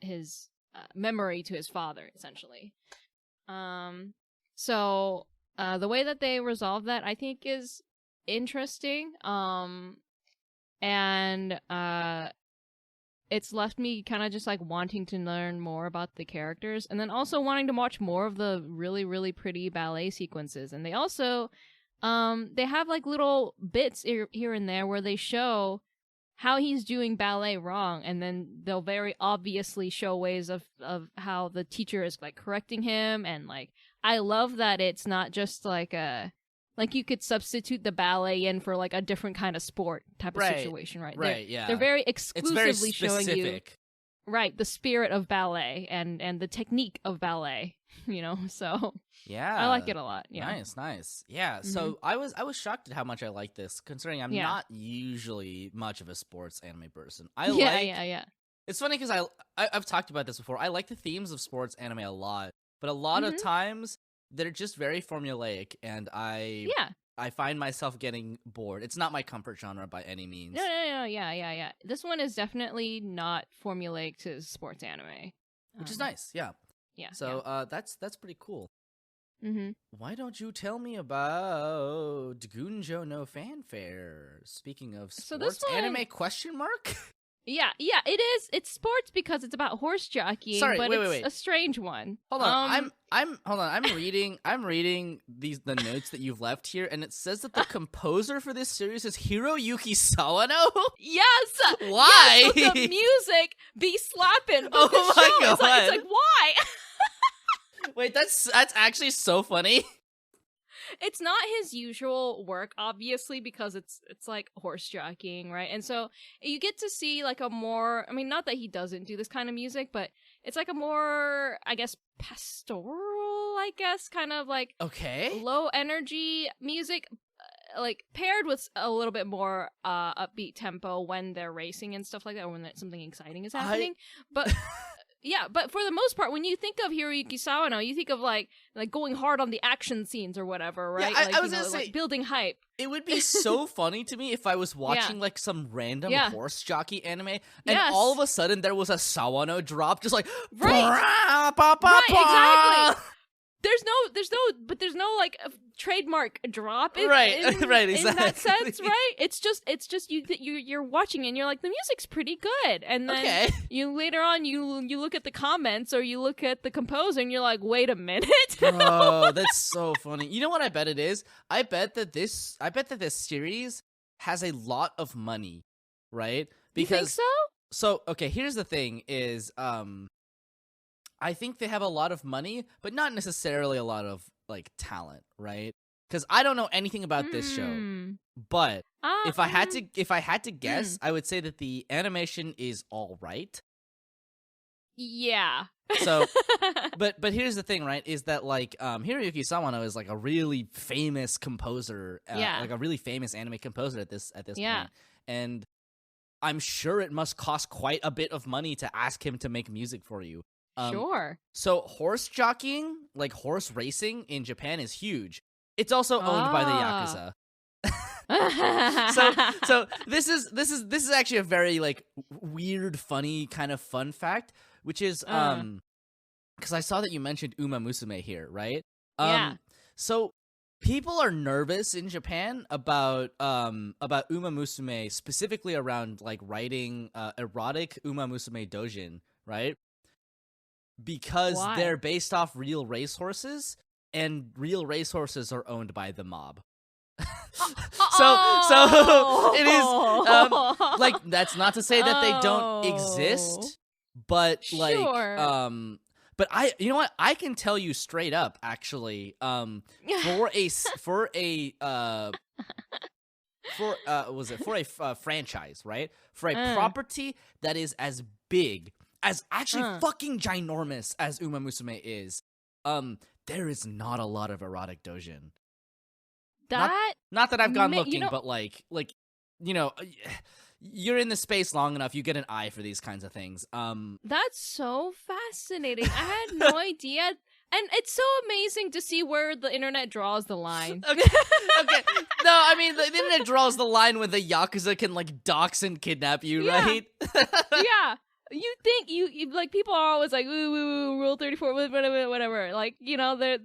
memory to his father, essentially. So the way that they resolve that, I think, is interesting. And it's left me kind of just like wanting to learn more about the characters, and then also wanting to watch more of the really, really pretty ballet sequences. And they also they have like little bits here and there where they show how he's doing ballet wrong, and then they'll very obviously show ways of how the teacher is like correcting him. And like, I love that it's not just like you could substitute the ballet in for like a different kind of sport type of situation, right? They're very exclusively showing you, right, the spirit of ballet and the technique of ballet, you know. So yeah, I like it a lot. Yeah, nice. Yeah, so I was shocked at how much I like this, considering I'm not usually much of a sports anime person. Yeah. It's funny because I've talked about this before. I like the themes of sports anime a lot, but a lot of times they're just very formulaic, and I find myself getting bored. It's not my comfort genre by any means. No, yeah. This one is definitely not formulaic to sports anime, which is nice. Yeah. So that's pretty cool. Why don't you tell me about Gunjou no Fanfare? Speaking of sports anime, question mark? Yeah, it is. It's sports because it's about horse jockeying, but it's a strange one. Hold on, I'm reading the notes that you've left here, and it says that the composer for this series is Hiroyuki Sawano. Yes. Why? Yes, the music be slapping. But oh my god! It's like why? Wait, that's actually so funny. It's not his usual work, obviously, because it's like horse jockeying, right? And so you get to see like a more, I mean, not that he doesn't do this kind of music, but it's like a more, I guess, pastoral, kind of like low energy music, like paired with a little bit more upbeat tempo when they're racing and stuff like that, or when something exciting is happening. But but for the most part, when you think of Hiroyuki Sawano, you think of like going hard on the action scenes or whatever, right? Yeah, like, I was gonna say, like building hype. It would be so funny to me if I was watching like some random horse jockey anime, and all of a sudden there was a Sawano drop, just like right, exactly. There's no like trademark drop in exactly. in that sense, right? It's just you're watching and you're like, the music's pretty good, and then you later on you look at the comments or you look at the composer and you're like, wait a minute. Bro, that's so funny. You know what I bet it is? I bet that this series has a lot of money, right? Because you think so? So okay, here's the thing: is I think they have a lot of money, but not necessarily a lot of like talent, right? Because I don't know anything about this show, but if I had to guess, I would say that the animation is all right. Yeah. So, but here's the thing, right? Is that like Hiroyuki Sawano is like a really famous composer, like a really famous anime composer at this point, and I'm sure it must cost quite a bit of money to ask him to make music for you. Sure. So horse jockeying, like horse racing in Japan, is huge. It's also owned by the Yakuza. so this is actually a very like weird, funny kind of fun fact, which is because I saw that you mentioned Uma Musume here, right? So people are nervous in Japan about Uma Musume, specifically around like writing erotic Uma Musume doujin, right? Because they're based off real racehorses, and real racehorses are owned by the mob. So it is like, that's not to say that they don't exist, but like but you know what, I can tell you straight up, actually, for a franchise, right? For a property that is as big, as actually fucking ginormous as Uma Musume is, there is not a lot of erotic doujin. Not that I've gone looking, but like you know, you're in the space long enough, you get an eye for these kinds of things. That's so fascinating. I had no idea. And it's so amazing to see where the internet draws the line. Okay. No, I mean, the internet draws the line when the Yakuza can like dox and kidnap you, right? Yeah. You think you like, people are always like, ooh, Rule 34, whatever. Like, you know, the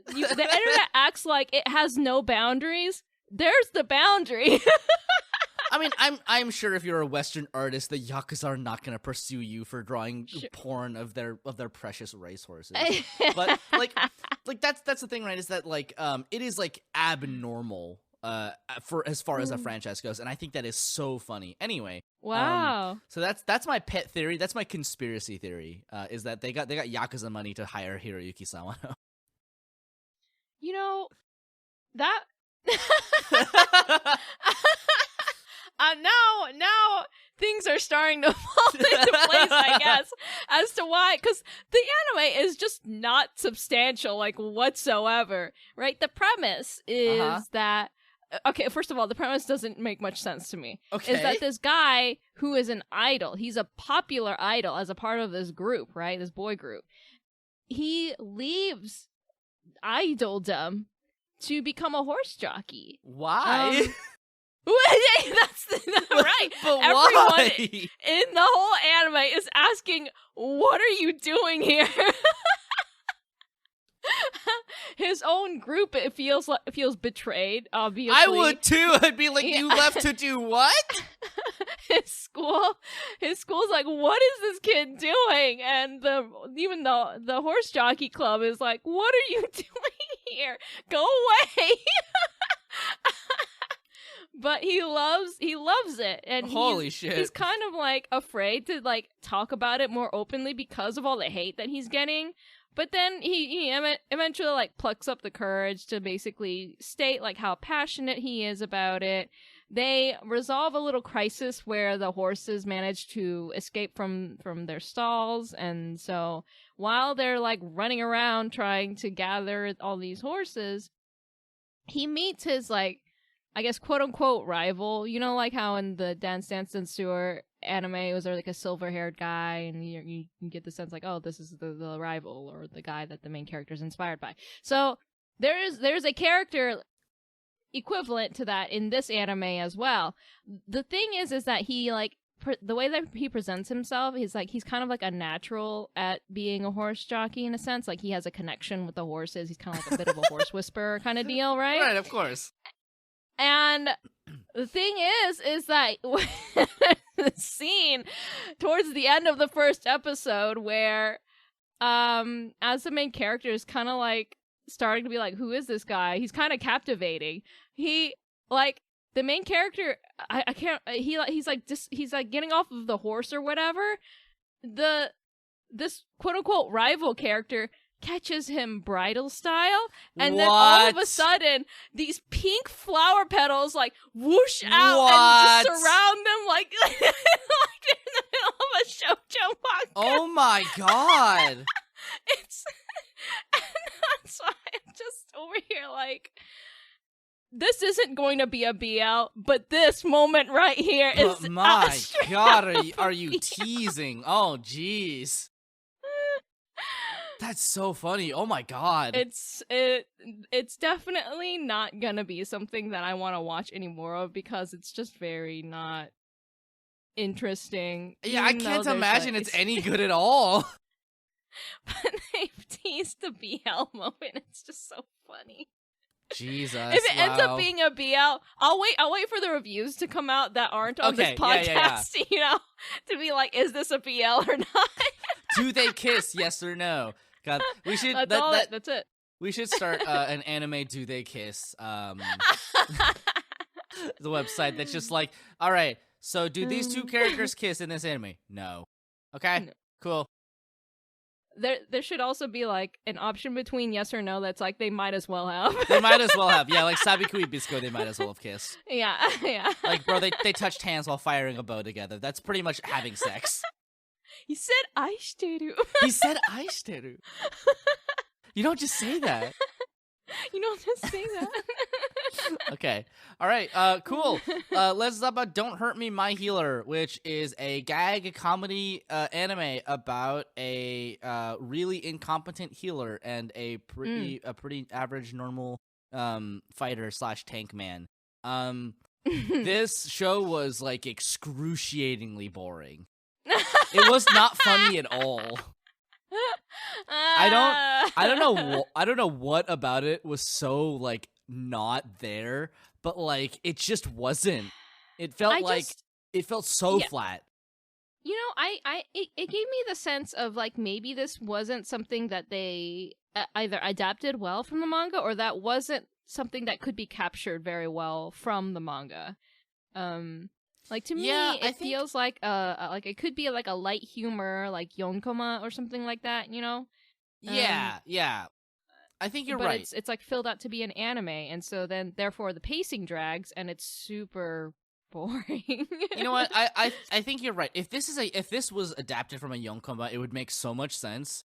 internet acts like it has no boundaries. There's the boundary. I mean, I'm sure if you're a Western artist, the Yakuza are not going to pursue you for drawing porn of their precious racehorses. But like that's the thing, right? Is that like it is like abnormal for as far as a franchise goes, and I think that is so funny. Anyway, wow. So that's my pet theory. That's my conspiracy theory. Is that they got Yakuza money to hire Hiroyuki Sawano. You know that. Now things are starting to fall into place, I guess, as to why. Because the anime is just not substantial, like, whatsoever, right? The premise is that, okay, first of all, the premise doesn't make much sense to me. Okay. Is that this guy who is an idol, he's a popular idol as a part of this group, right? This boy group. He leaves idoldom to become a horse jockey. Why? That's right. But everyone why? In the whole anime is asking, what are you doing here? His own group, it feels betrayed, obviously. I would too. I'd be like, you left to do what? His school's like, what is this kid doing? And even the horse jockey club is like, what are you doing here? Go away. But he loves it, and holy shit, he's kind of like afraid to like talk about it more openly because of all the hate that he's getting. But then he eventually like plucks up the courage to basically state like how passionate he is about it. They resolve a little crisis where the horses manage to escape from their stalls, and so while they're like running around trying to gather all these horses, he meets his like, I guess, quote-unquote rival. You know, like how in the Danseur, anime, was there like a silver-haired guy, and you get the sense like, oh, this is the rival or the guy that the main character is inspired by. So there's a character equivalent to that in this anime as well. The thing is that he like the way that he presents himself, he's kind of like a natural at being a horse jockey in a sense. Like he has a connection with the horses. He's kind of like a bit of a horse whisperer kind of deal, right? Right, of course. And the thing is that the scene towards the end of the first episode where, as the main character is kind of like starting to be like, who is this guy? He's kind of captivating. He like the main character. I can't. He's like getting off of the horse or whatever. This quote unquote rival character catches him bridal style, and then all of a sudden these pink flower petals like whoosh out and just surround them like like they're in the middle of a shoujo manga. Oh my god. And that's why I'm just over here like, this isn't going to be a BL, but this moment right here is but my god, are you teasing? Oh jeez. That's so funny. Oh my god. It's definitely not gonna be something that I want to watch any more of because it's just very not interesting. Yeah, I can't imagine it's any good at all. But they've teased the BL moment. It's just so funny. Jesus. If it ends up being a BL, I'll wait for the reviews to come out that aren't on this podcast, you know, to be like, is this a BL or not? Do they kiss? Yes or no? God, we should. That's it. We should start an anime. Do they kiss? The website that's just like, all right. So, do these two characters kiss in this anime? No. Okay. No. Cool. There should also be like an option between yes or no that's like they might as well have. They might as well have. Yeah, like Sabiku Ibisco, they might as well have kissed. Yeah. Like, bro, they touched hands while firing a bow together. That's pretty much having sex. He said aishiteru. He said aishiteru. You don't just say that. You don't just say that. Okay. All right. Cool. Let's talk about Don't Hurt Me, My Healer, which is a gag comedy anime about a really incompetent healer and a pretty average normal fighter / tank man. This show was like excruciatingly boring. It was not funny at all. I don't know what about it was so like not there, but like it just wasn't. It felt it felt so flat. You know, it gave me the sense of like maybe this wasn't something that they either adapted well from the manga or that wasn't something that could be captured very well from the manga. Like to me, it feels like it could be like a light humor, like Yonkoma or something like that, you know? Yeah. I think you're right. It's like filled out to be an anime, and so then therefore the pacing drags, and it's super boring. You know what? I think you're right. If this was adapted from a Yonkoma, it would make so much sense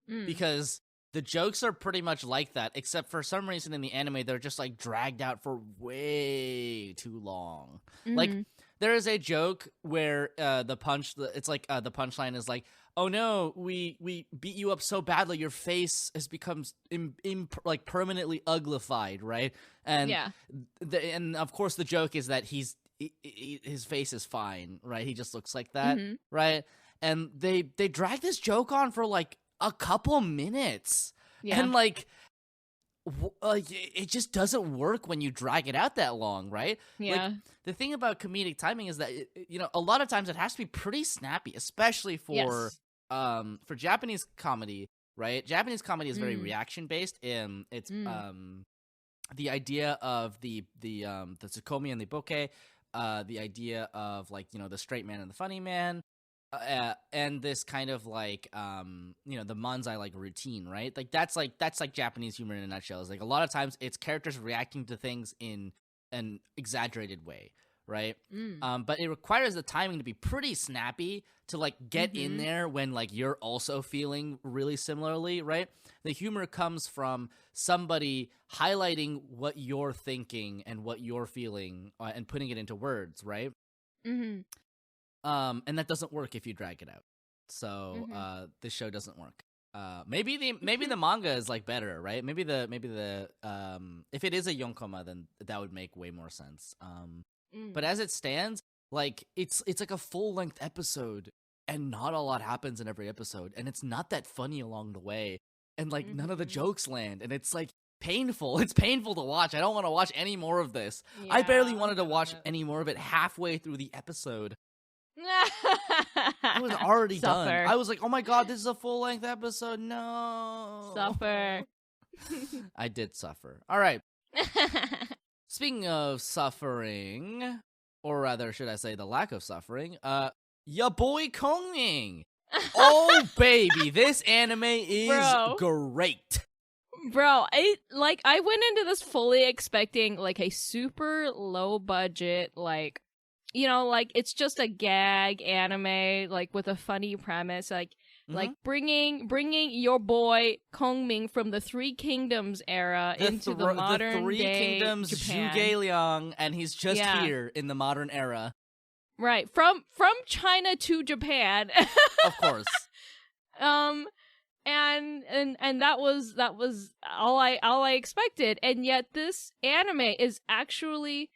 because the jokes are pretty much like that, except for some reason in the anime they're just like dragged out for way too long. Like there is a joke where the punchline is like, "Oh no, we beat you up so badly, your face has become like permanently uglified," right? And and of course the joke is that his face is fine, right? He just looks like that, right? And they drag this joke on for like a couple minutes, and like it just doesn't work when you drag it out that long, right? Yeah. Like, the thing about comedic timing is that a lot of times it has to be pretty snappy, especially for Japanese comedy, right? Japanese comedy is very reaction based, and it's the idea of the tsukomi and the bokeh, the idea of like the straight man and the funny man. And this kind of like the manzai like routine, right? Like that's like Japanese humor in a nutshell. Is like a lot of times it's characters reacting to things in an exaggerated way, right? But it requires the timing to be pretty snappy to like get in there when like you're also feeling really similarly, right? The humor comes from somebody highlighting what you're thinking and what you're feeling and putting it into words, right? And that doesn't work if you drag it out. So this show doesn't work. Maybe the manga is like better, right? Maybe the if it is a yonkoma, then that would make way more sense. But as it stands, like it's like a full-length episode, and not a lot happens in every episode, and it's not that funny along the way, and like none of the jokes land, and it's like painful. It's painful to watch. I don't want to watch any more of this. Yeah, I barely wanted to watch any more of it halfway through the episode. I was already done. I was like, oh my god, this is a full-length episode. No. Suffer. I did suffer. All right. Speaking of suffering, or rather, should I say the lack of suffering, ya Boy Kongming. Oh, baby, this anime is great. Bro, I went into this fully expecting like a super low budget, like, you know, like it's just a gag anime, like with a funny premise, like bringing your boy Kongming from the Three Kingdoms era into the modern the Three day Kingdoms Japan. Zhuge-Liang, and he's just here in the modern era. Right, from China to Japan. Of course. And that was all I expected, and yet this anime is actually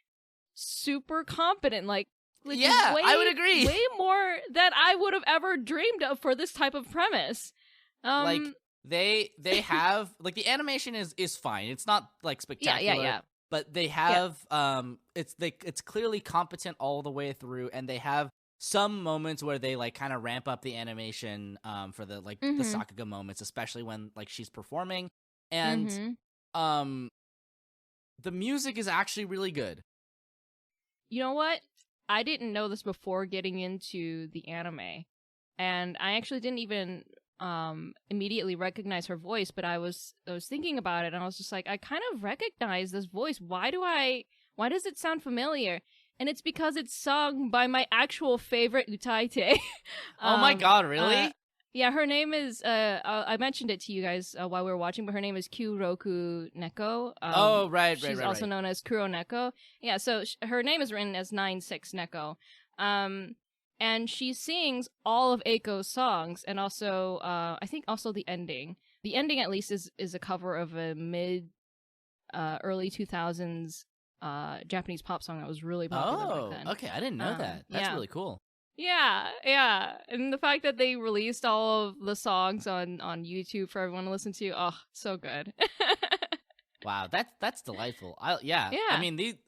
super competent. Like yeah, I would agree. Way more than I would have ever dreamed of for this type of premise. Like they have like the animation is fine. It's not like spectacular. Yeah. But they have it's clearly competent all the way through, and they have some moments where they like kind of ramp up the animation for the like the Sakuga moments, especially when like she's performing, and the music is actually really good. You know what? I didn't know this before getting into the anime, and I actually didn't even immediately recognize her voice, but I was thinking about it, and I was just like, I kind of recognize this voice. Why does it sound familiar? And it's because it's sung by my actual favorite Utaite. Oh my god, really? Yeah, her name is, I mentioned it to you guys while we were watching, but her name is Kyuroku Neko. Right. She's also known as Kuro Neko. Yeah, so her name is written as 96 Neko. And she sings all of Eiko's songs, and also, I think also the ending. The ending, at least, is a cover of a early 2000s Japanese pop song that was really popular back then. Okay, I didn't know that. That's really cool. Yeah. And the fact that they released all of the songs on YouTube for everyone to listen to, oh, so good. Wow, that's delightful. I mean,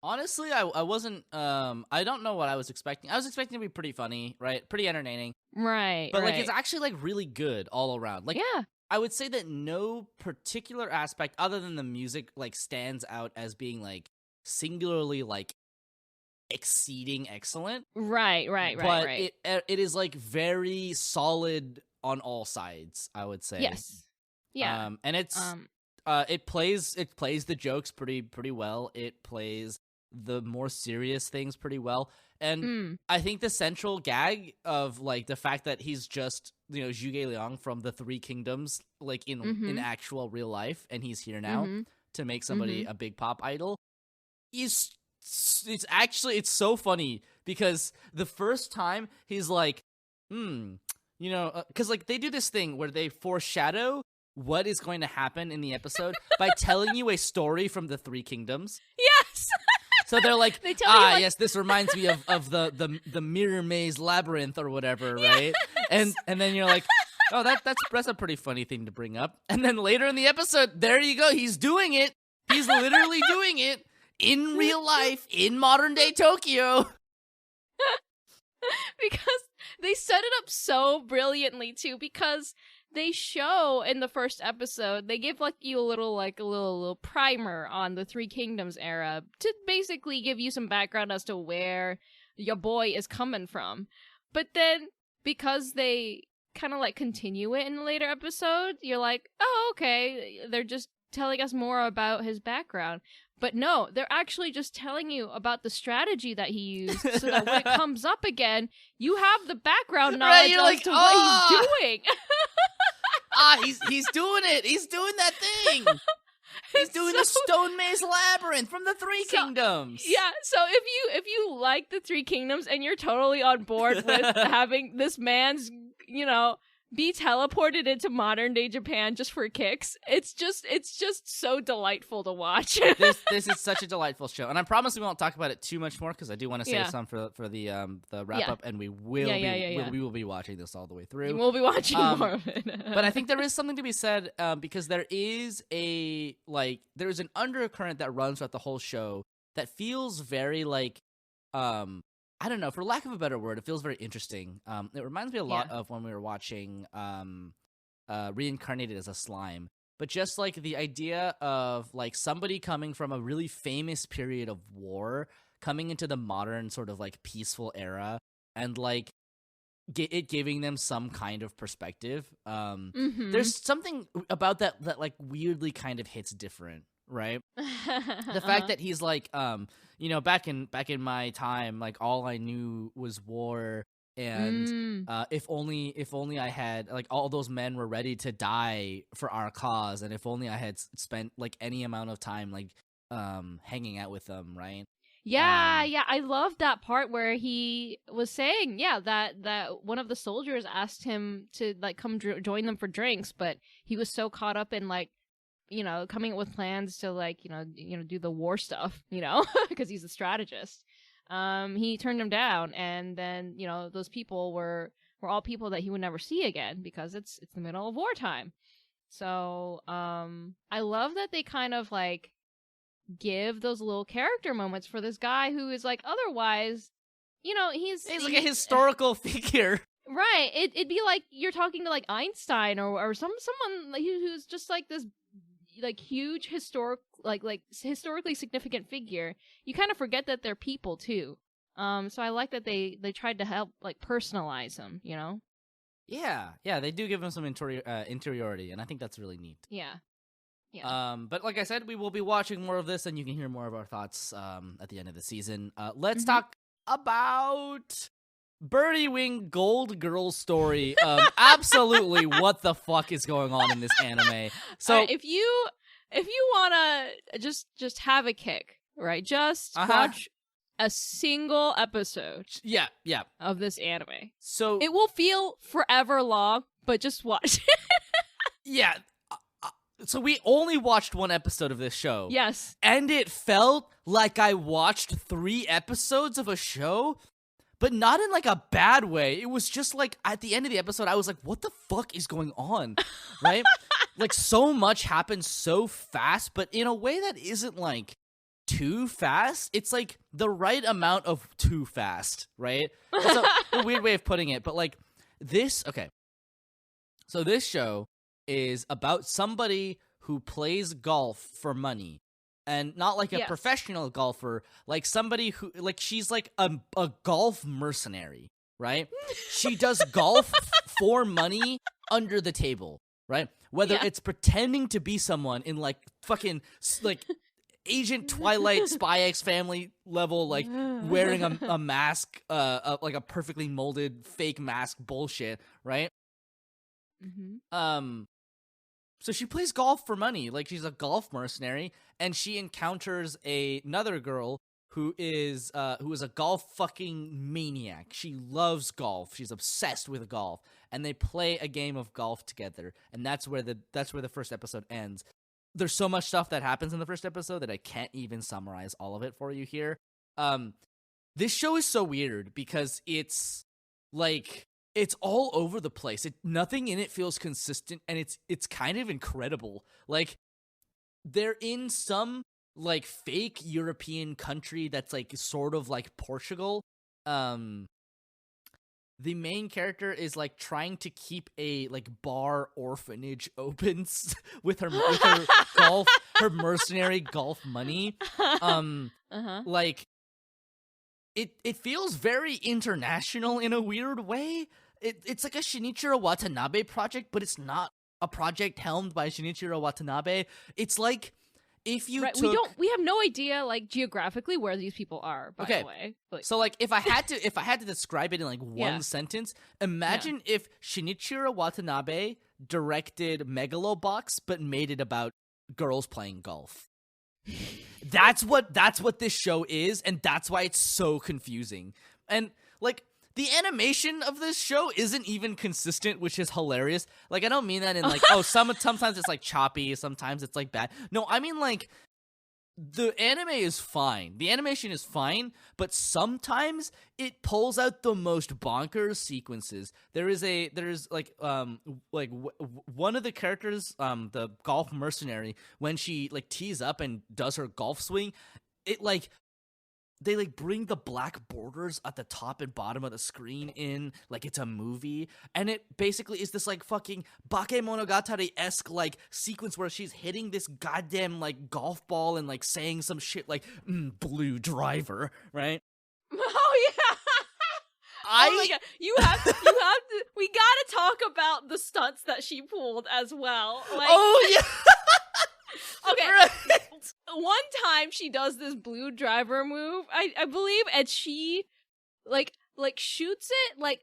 honestly, I wasn't, I don't know what I was expecting. I was expecting to be pretty funny, right? Pretty entertaining. Right, But, like, it's actually, like, really good all around. Like, yeah. I would say that no particular aspect other than the music, like, stands out as being, like, singularly, like, exceeding excellent. Right. But it is, like, very solid on all sides, I would say. Yes. Yeah. And it's, it plays the jokes pretty well. It plays the more serious things pretty well. And I think the central gag of like the fact that he's just, you know, Zhuge-Liang from the Three Kingdoms, like in actual real life, and he's here now to make somebody a big pop idol, it's so funny because the first time he's like, you know, because like they do this thing where they foreshadow what is going to happen in the episode by telling you a story from the Three Kingdoms. Yes. So they're like, they tell you, like... yes, this reminds me of the Mirror Maze Labyrinth or whatever, right? Yes. And then you're like, oh, that's a pretty funny thing to bring up. And then later in the episode, there you go, he's doing it. He's literally doing it in real life in modern day Tokyo. Because they set it up so brilliantly too, because they show in the first episode, they give like you a little primer on the Three Kingdoms era to basically give you some background as to where your boy is coming from. But then because they kind of like continue it in the later episode, you're like, oh, okay, they're just telling us more about his background. But no, they're actually just telling you about the strategy that he used so that when it comes up again, you have the background knowledge as to what he's doing. He's doing it. He's doing that thing. He's doing the Stone Maze Labyrinth from the Three Kingdoms. Yeah, so if you like the Three Kingdoms and you're totally on board with having this man's, be teleported into modern day Japan just for kicks, it's just so delightful to watch. This is such a delightful show, and I promise we won't talk about it too much more because I do want to save some for the wrap up, and we will be watching this all the way through. We'll be watching more of it. But I think there is something to be said because there is there's an undercurrent that runs throughout the whole show that feels very I don't know, for lack of a better word, it feels very interesting. It reminds me a lot of when we were watching Reincarnated as a Slime. But just like the idea of like somebody coming from a really famous period of war, coming into the modern sort of like peaceful era, and like it giving them some kind of perspective. There's something about that like weirdly kind of hits different. Right, the fact that he's like, back in my time, like all I knew was war, and if only I had like all those men were ready to die for our cause, and if only I had spent like any amount of time like hanging out with them, right? Yeah, I love that part where he was saying, that one of the soldiers asked him to like come join them for drinks, but he was so caught up in like, coming up with plans to like, do the war stuff, because he's a strategist. He turned him down, and then, those people were all people that he would never see again because it's the middle of wartime. So, I love that they kind of like give those little character moments for this guy who is like otherwise, he's like a historical figure. Right. It'd be like you're talking to like Einstein or someone who's just like this like huge historically significant figure. You kind of forget that they're people too. So I like that they tried to help like personalize them, Yeah, they do give him some interiority, and I think that's really neat. Yeah. But like I said, we will be watching more of this, and you can hear more of our thoughts at the end of the season. Let's talk about Birdie Wing Gold Girl story. Absolutely, what the fuck is going on in this anime? So if you wanna just have a kick, right? Just watch a single episode. Yeah. Of this anime. So it will feel forever long, but just watch. Yeah. So we only watched one episode of this show. Yes. And it felt like I watched 3 episodes of a show, but not in like a bad way. It was just like at the end of the episode, I was like, what the fuck is going on? Right? Like so much happens so fast, but in a way that isn't like too fast. It's like the right amount of too fast, right? That's a weird way of putting it, but like this, okay. So this show is about somebody who plays golf for money, and not like a professional golfer, like somebody who like she's like a golf mercenary, right? She does golf for money under the table, right? Whether it's pretending to be someone in like fucking like Agent Twilight Spy X Family level, like wearing a mask, like a perfectly molded fake mask bullshit, right? So she plays golf for money, like she's a golf mercenary, and she encounters another girl who is a golf fucking maniac. She loves golf. She's obsessed with golf, and they play a game of golf together. And that's where the first episode ends. There's so much stuff that happens in the first episode that I can't even summarize all of it for you here. This show is so weird because it's like it's all over the place. Nothing in it feels consistent, and it's kind of incredible. Like they're in some like fake European country that's like sort of like Portugal. The main character is like trying to keep a like bar orphanage open with her golf, her mercenary golf money. Like it feels very international in a weird way. It's like a Shinichiro Watanabe project, but it's not a project helmed by Shinichiro Watanabe. It's like if you took... we have no idea like geographically where these people are, by the way. So like if I had to describe it in like one sentence, imagine if Shinichiro Watanabe directed Megalobox but made it about girls playing golf. That's what this show is, and that's why it's so confusing. And like the animation of this show isn't even consistent, which is hilarious. Like I don't mean that in like sometimes it's like choppy, sometimes it's like bad. No, I mean like the anime is fine. The animation is fine, but sometimes it pulls out the most bonkers sequences. There's one of the characters, the golf mercenary, when she like tees up and does her golf swing, it like they like bring the black borders at the top and bottom of the screen in like it's a movie, and it basically is this like fucking Bakemonogatari-esque like sequence where she's hitting this goddamn like golf ball and like saying some shit like blue driver, right? Oh yeah. Oh my god, you have to we gotta talk about the stunts that she pulled as well. Like, oh yeah. Okay, right. One time she does this blue driver move, I believe, and she like shoots it like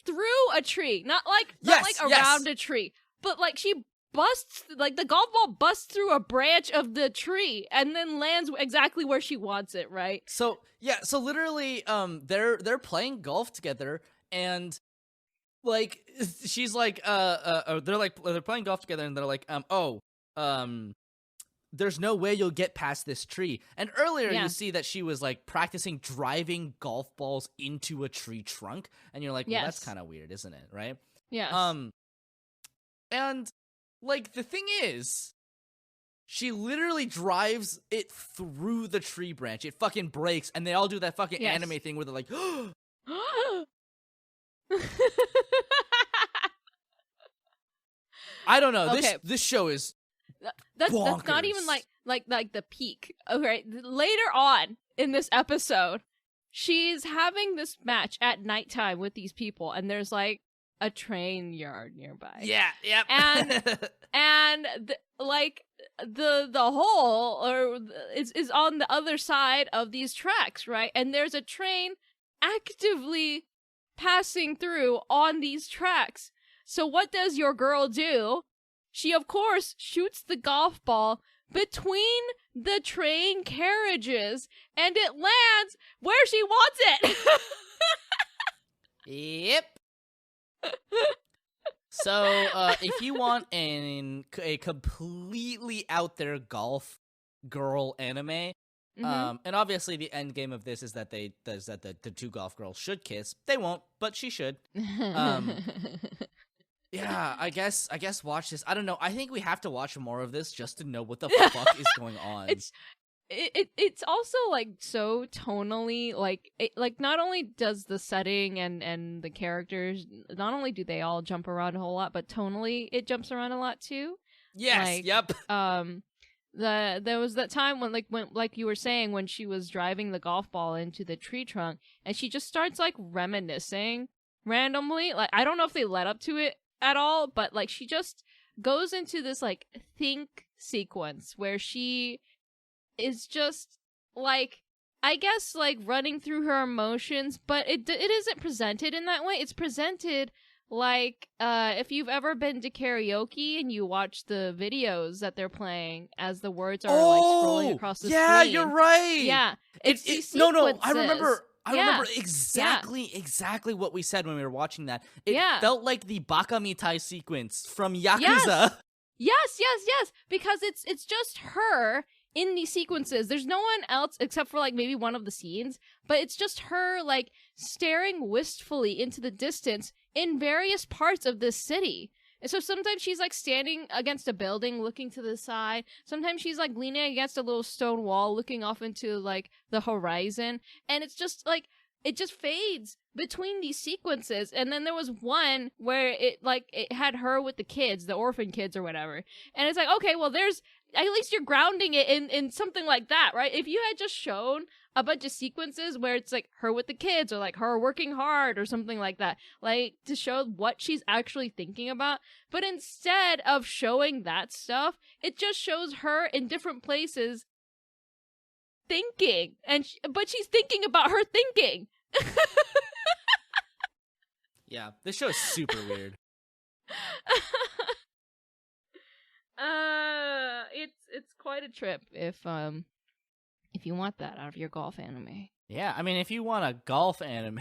through a tree, not like around a tree, but like she busts like the golf ball busts through a branch of the tree and then lands exactly where she wants it, right? So yeah, so literally, they're playing golf together, and like she's like, they're playing golf together, and they're like, there's no way you'll get past this tree. And earlier you see that she was like practicing driving golf balls into a tree trunk, and you're like, well, that's kind of weird, isn't it? Right? Yeah. And like the thing is, she literally drives it through the tree branch. It fucking breaks, and they all do that fucking anime thing where they're like, I don't know. Okay. This show is that's not even like the peak. Okay, later on in this episode, she's having this match at nighttime with these people, and there's like a train yard nearby. Yeah, yep. And the hole is on the other side of these tracks, right? And there's a train actively passing through on these tracks. So what does your girl do? She, of course, shoots the golf ball between the train carriages, and it lands where she wants it. Yep. So, if you want a completely out there golf girl anime, and obviously the end game of this is that the two golf girls should kiss. They won't, but she should. Yeah, I guess watch this. I don't know. I think we have to watch more of this just to know what the fuck is going on. It's also like so tonally like not only does the setting and the characters, not only do they all jump around a whole lot, but tonally it jumps around a lot too. Yes. Like, yep. There was that time when like you were saying, when she was driving the golf ball into the tree trunk, and she just starts like reminiscing randomly. Like I don't know if they led up to it at all, but like she just goes into this like think sequence where she is just like, I guess like running through her emotions, but it isn't presented in that way. It's presented like if you've ever been to karaoke and you watch the videos that they're playing as the words are like scrolling across the screen. Yeah, you're right. Yeah, no, I remember exactly what we said when we were watching that. It felt like the Bakamitai sequence from Yakuza. Yes, because it's just her in these sequences. There's no one else except for like maybe one of the scenes, but it's just her like staring wistfully into the distance in various parts of this city. And so sometimes she's like standing against a building looking to the side. Sometimes she's like leaning against a little stone wall looking off into like the horizon. And it's just like, it just fades between these sequences. And then there was one where it had her with the kids, the orphan kids or whatever. And it's like, okay, well there's, at least you're grounding it in something like that, right? If you had just shown a bunch of sequences where it's like her with the kids or like her working hard or something like that, like to show what she's actually thinking about. But instead of showing that stuff, it just shows her in different places thinking, but she's thinking about her thinking. Yeah, this show is super weird. It's quite a trip if you want that out of your golf anime. Yeah, I mean, if you want a golf anime,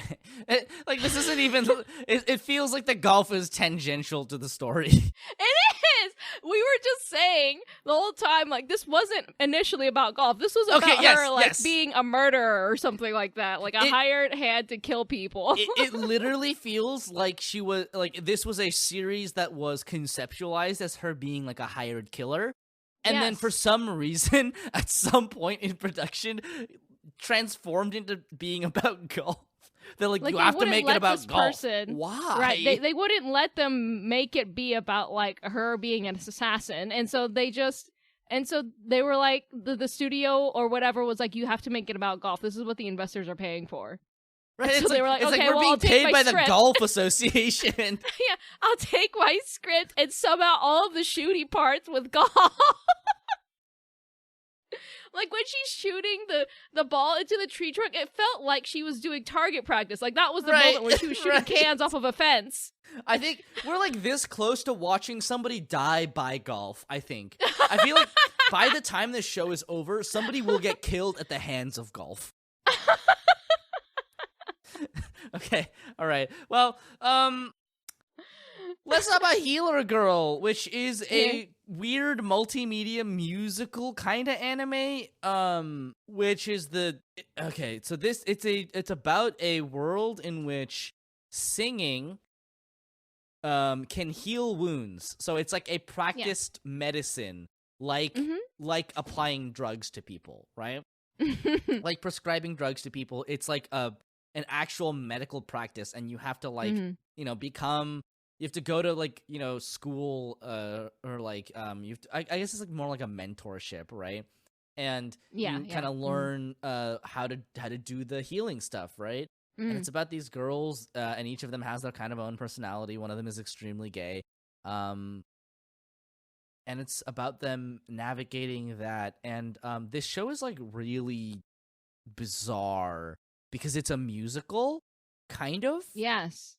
like this isn't even. It feels like the golf is tangential to the story. It is. We were just saying the whole time, like this wasn't initially about golf. This was about her, like being a murderer or something like that, like a hired hand to kill people. It literally feels like she was like this was a series that was conceptualized as her being like a hired killer, and then for some reason, at some point in production, transformed into being about golf. They're like you have to make it about golf. Why? Right. They wouldn't let them make it be about like her being an assassin. And so they were like the studio or whatever was like, you have to make it about golf. This is what the investors are paying for. Right. So they were like, okay, we're being paid by the Golf Association. Yeah, I'll take my script and sub out all of the shooty parts with golf. Like, when she's shooting the ball into the tree trunk, it felt like she was doing target practice. Like, that was the moment when she was shooting cans off of a fence. I think we're, like, this close to watching somebody die by golf, I think. I feel like by the time this show is over, somebody will get killed at the hands of golf. Okay, all right. Well, let's talk about Healer Girl, which is a weird multimedia musical kind of anime. Which is so it's about a world in which singing can heal wounds. So it's like a practiced medicine, like applying drugs to people, right? Like prescribing drugs to people. It's like an actual medical practice, and you have to like become. You have to go to like school or like you have to, I guess it's like more like a mentorship, right? And you kind of learn how to do the healing stuff, right? And it's about these girls, and each of them has their kind of own personality. One of them is extremely gay, and it's about them navigating that. And this show is like really bizarre because it's a musical, kind of. Yes.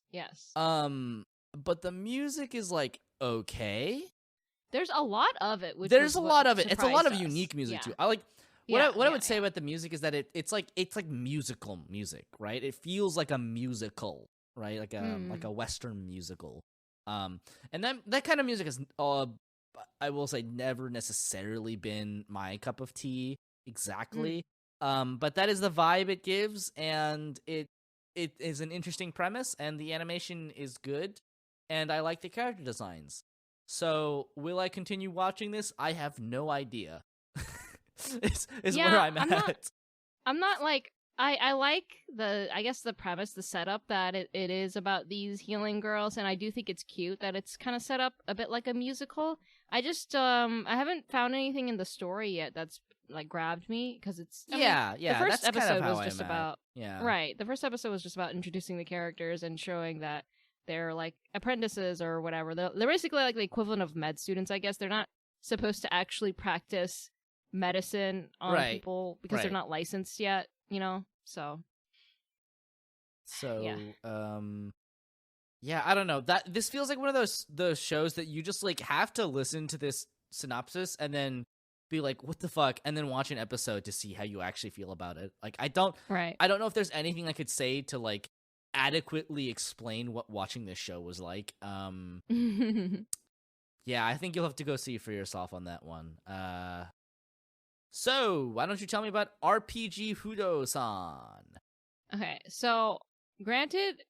But the music is like okay. There's a lot of it. There's a lot of it. It's a lot of unique music too. I like what I would say about the music is that it's like musical music, right? It feels like a musical, right? Like a Western musical. And that kind of music has I will say never necessarily been my cup of tea exactly. But that is the vibe it gives, and it is an interesting premise, and the animation is good. And I like the character designs. So, will I continue watching this? I have no idea. is where I'm at. I'm not like... I like the premise, the setup that it is about these healing girls, and I do think it's cute that it's kind of set up a bit like a musical. I just, I haven't found anything in the story yet that's like grabbed me, because it's... the first episode was just about... Right, the first episode was just about introducing the characters and showing that they're like apprentices or whatever. They're basically like the equivalent of med students, I guess. They're not supposed to actually practice medicine on people because they're not licensed yet, So I don't know. This feels like one of those shows that you just like have to listen to this synopsis and then be like, what the fuck, and then watch an episode to see how you actually feel about it. Like I don't know if there's anything I could say to like adequately explain what watching this show was like. Yeah, I think you'll have to go see for yourself on that one. So why don't you tell me about RPG Fudou-san? Okay, so granted,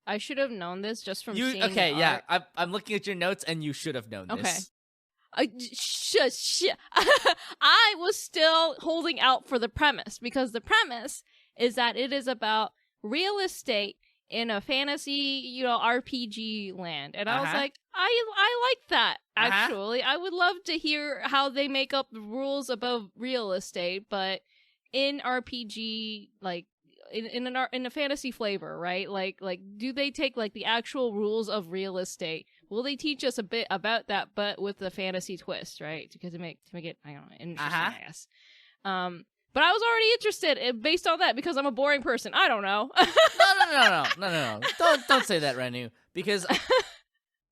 I should have known this just from seeing okay, the art. I'm looking at your notes, and you should have known this. I was still holding out for the premise, because the premise is that it is about real estate in a fantasy, RPG land. And I was like, I like that, actually. I would love to hear how they make up the rules about real estate, but in RPG, like, in a fantasy flavor, right? Like, do they take, like, the actual rules of real estate? Will they teach us a bit about that, but with the fantasy twist, right? Because to make it, I don't know, interesting, I guess. But I was already interested based on that because I'm a boring person. I don't know. No. Don't say that, Renu. Because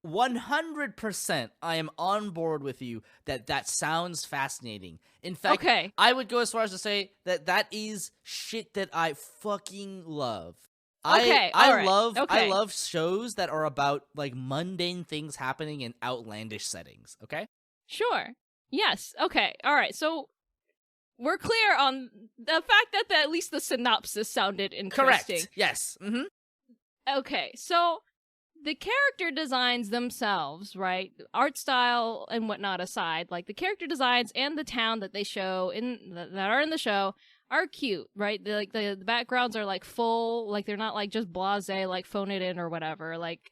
100% I am on board with you that sounds fascinating. In fact, Okay. I would go as far as to say that is shit that I fucking love. Okay, I alright, love shows that are about like mundane things happening in outlandish settings, okay? Sure. Yes. Okay. All right. So we're clear on the fact that at least the synopsis sounded interesting. Correct. Yes. Mhm. Okay. So the character designs themselves, right? Art style and whatnot aside, like the character designs and the town that they show that are in the show are cute, right? The backgrounds are like full, like they're not like just blasé, like phone it in or whatever. Like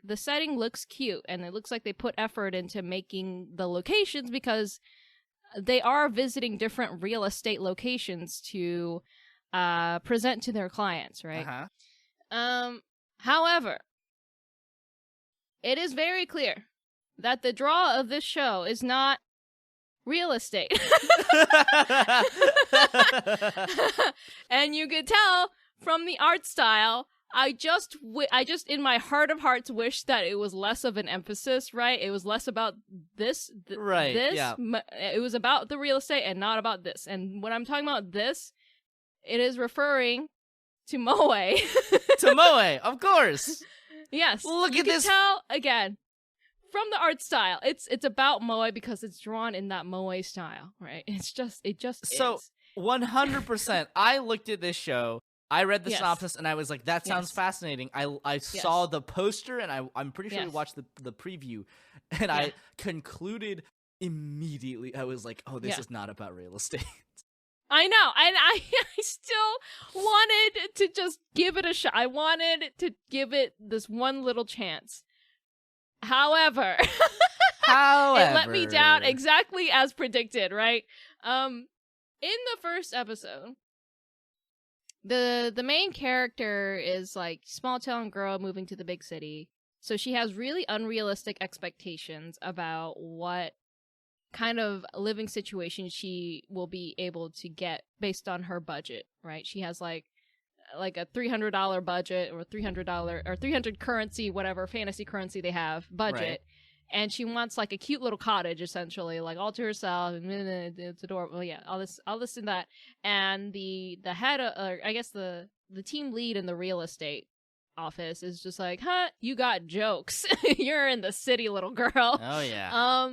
the setting looks cute, and it looks like they put effort into making the locations because they are visiting different real estate locations to present to their clients, right? However, it is very clear that the draw of this show is not real estate. And you could tell from the art style, I just in my heart of hearts wish that it was less of an emphasis, right? It was less about this, right? Yeah. It was about the real estate and not about this. And when I'm talking about this, it is referring to Moe. To Moe, of course. Yes. Look you at can this. Tell again from the art style. It's about Moe because it's drawn in that Moe style, right? It just so is. 100%. I looked at this show. I read the Yes. synopsis and I was like, that sounds Yes. fascinating. I saw the poster and I'm pretty sure we Yes. watched the preview, and I concluded immediately. I was like, oh, this is not about real estate. I know, and I still wanted to just give it a shot. I wanted to give it this one little chance. However, it let me down exactly as predicted, right? In the first episode, the main character is like small town girl moving to the big city. So she has really unrealistic expectations about what kind of living situation she will be able to get based on her budget, right? She has like a $300 budget or $300 or 300 currency, whatever fantasy currency they have budget. Right. And she wants like a cute little cottage, essentially, like all to herself. And it's adorable. Yeah, all this and that. And the head, or I guess the team lead in the real estate office is just like, huh, you got jokes. You're in the city, little girl. Oh yeah.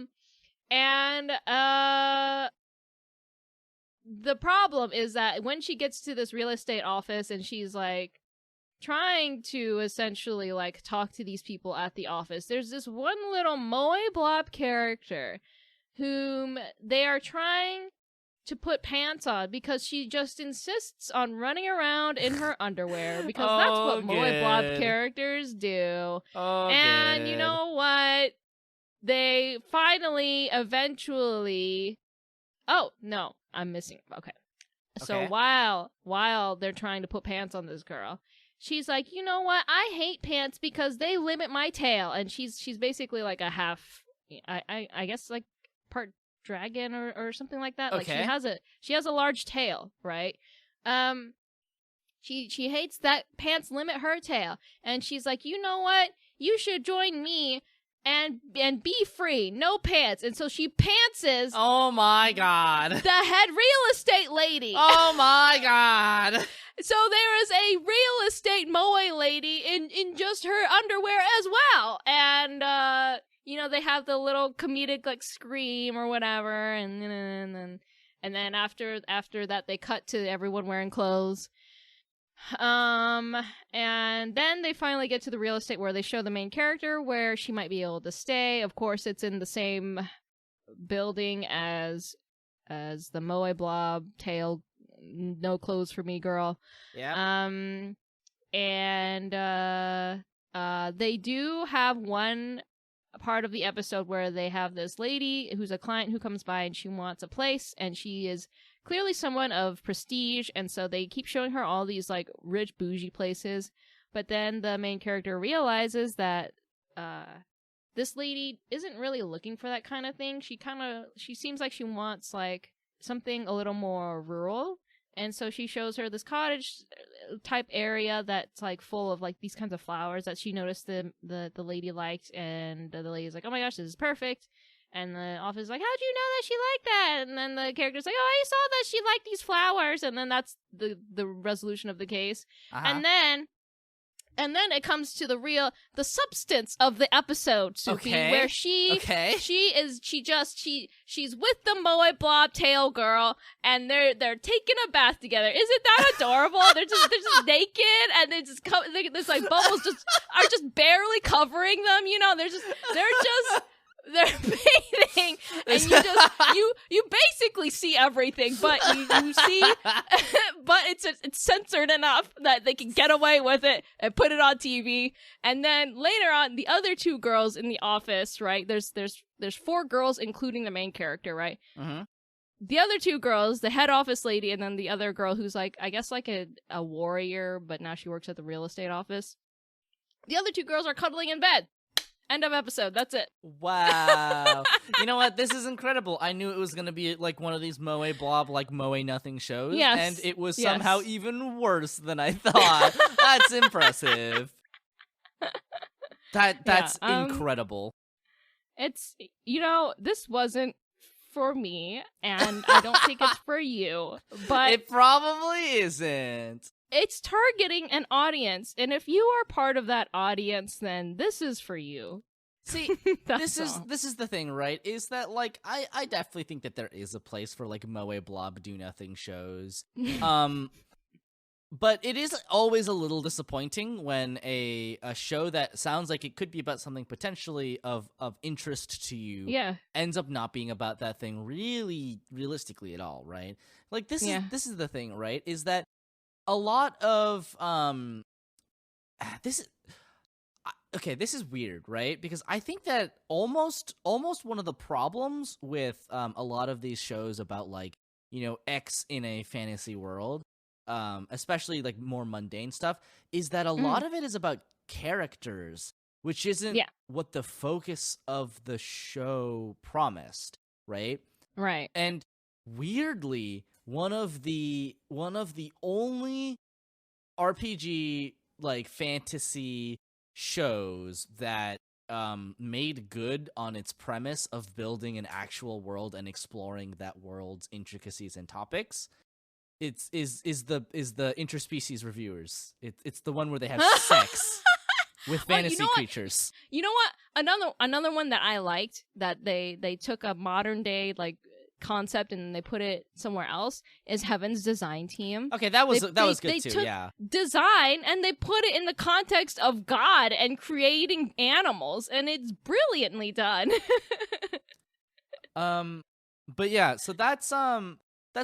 And the problem is that when she gets to this real estate office and she's like trying to essentially like talk to these people at the office, there's this one little Moe Blob character whom they are trying to put pants on because she just insists on running around in her underwear because that's what Moe Blob characters do. And you know what? They finally, eventually... Oh, no. I'm missing... Okay. So while they're trying to put pants on this girl, she's like, you know what? I hate pants because they limit my tail. And she's basically like a half... I guess like part dragon or something like that. Okay. Like she has a large tail, right? She hates that pants limit her tail. And she's like, you know what? You should join me and be free, no pants. And so she pantses. Oh my god. The head real estate lady. Oh my god. So there is a real estate Moe lady in just her underwear as well. And they have the little comedic like scream or whatever, and then after that they cut to everyone wearing clothes. And then they finally get to the real estate where they show the main character where she might be able to stay. Of course, it's in the same building as the Moe Blob tail, no clothes for me girl. Yeah. And they do have one part of the episode where they have this lady who's a client who comes by and she wants a place, and she is clearly someone of prestige, and so they keep showing her all these like rich bougie places. But then the main character realizes that this lady isn't really looking for that kind of thing. She seems like she wants like something a little more rural, And so she shows her this cottage type area that's like full of like these kinds of flowers that she noticed the lady liked, and the lady's like, oh my gosh, this is perfect. And the office is like, how'd you know that she liked that? And then the character's like, oh, I saw that she liked these flowers. And then that's the resolution of the case. And then it comes to the substance of the episode, Soupy, where she's with the Moe Blob tail girl, and they're taking a bath together. Isn't that adorable? they're just naked, and they just there's like bubbles are just barely covering them. You know, they're bathing, and you basically see everything, but you see, but it's censored enough that they can get away with it and put it on TV. And then later on, the other two girls in the office, right? There's 4 girls, including the main character, right? Mm-hmm. The other 2 girls, the head office lady, and then the other girl who's like, I guess like a warrior, but now she works at the real estate office. The other 2 girls are cuddling in bed. End of episode. That's it. Wow. You know what? This is incredible. I knew it was going to be like one of these Moe Blob, like Moe Nothing shows. Yes. And it was somehow even worse than I thought. That's impressive. That's incredible. It's, this wasn't for me, and I don't think it's for you, but it probably isn't. It's targeting an audience, and if you are part of that audience, then this is for you. See, this is the thing, right? Is that like I definitely think that there is a place for like Moe Blob do nothing shows. But it is always a little disappointing when a show that sounds like it could be about something potentially of interest to you ends up not being about that thing really realistically at all, right? Like this is the thing, right? Is that a lot of this is weird, right? Because I think that almost one of the problems with a lot of these shows about like, X in a fantasy world, especially like more mundane stuff, is that a lot of it is about characters, which isn't what the focus of the show promised, right? Right. And weirdly, one of the only RPG like fantasy shows that made good on its premise of building an actual world and exploring that world's intricacies and topics, is the interspecies reviewers. It's the one where they have sex with fantasy creatures. You know what? Another one that I liked that they took a modern day like concept and they put it somewhere else is Heaven's Design Team. Okay, that was good too. Took yeah, design and they put it in the context of God and creating animals, and it's brilliantly done. But yeah, so that's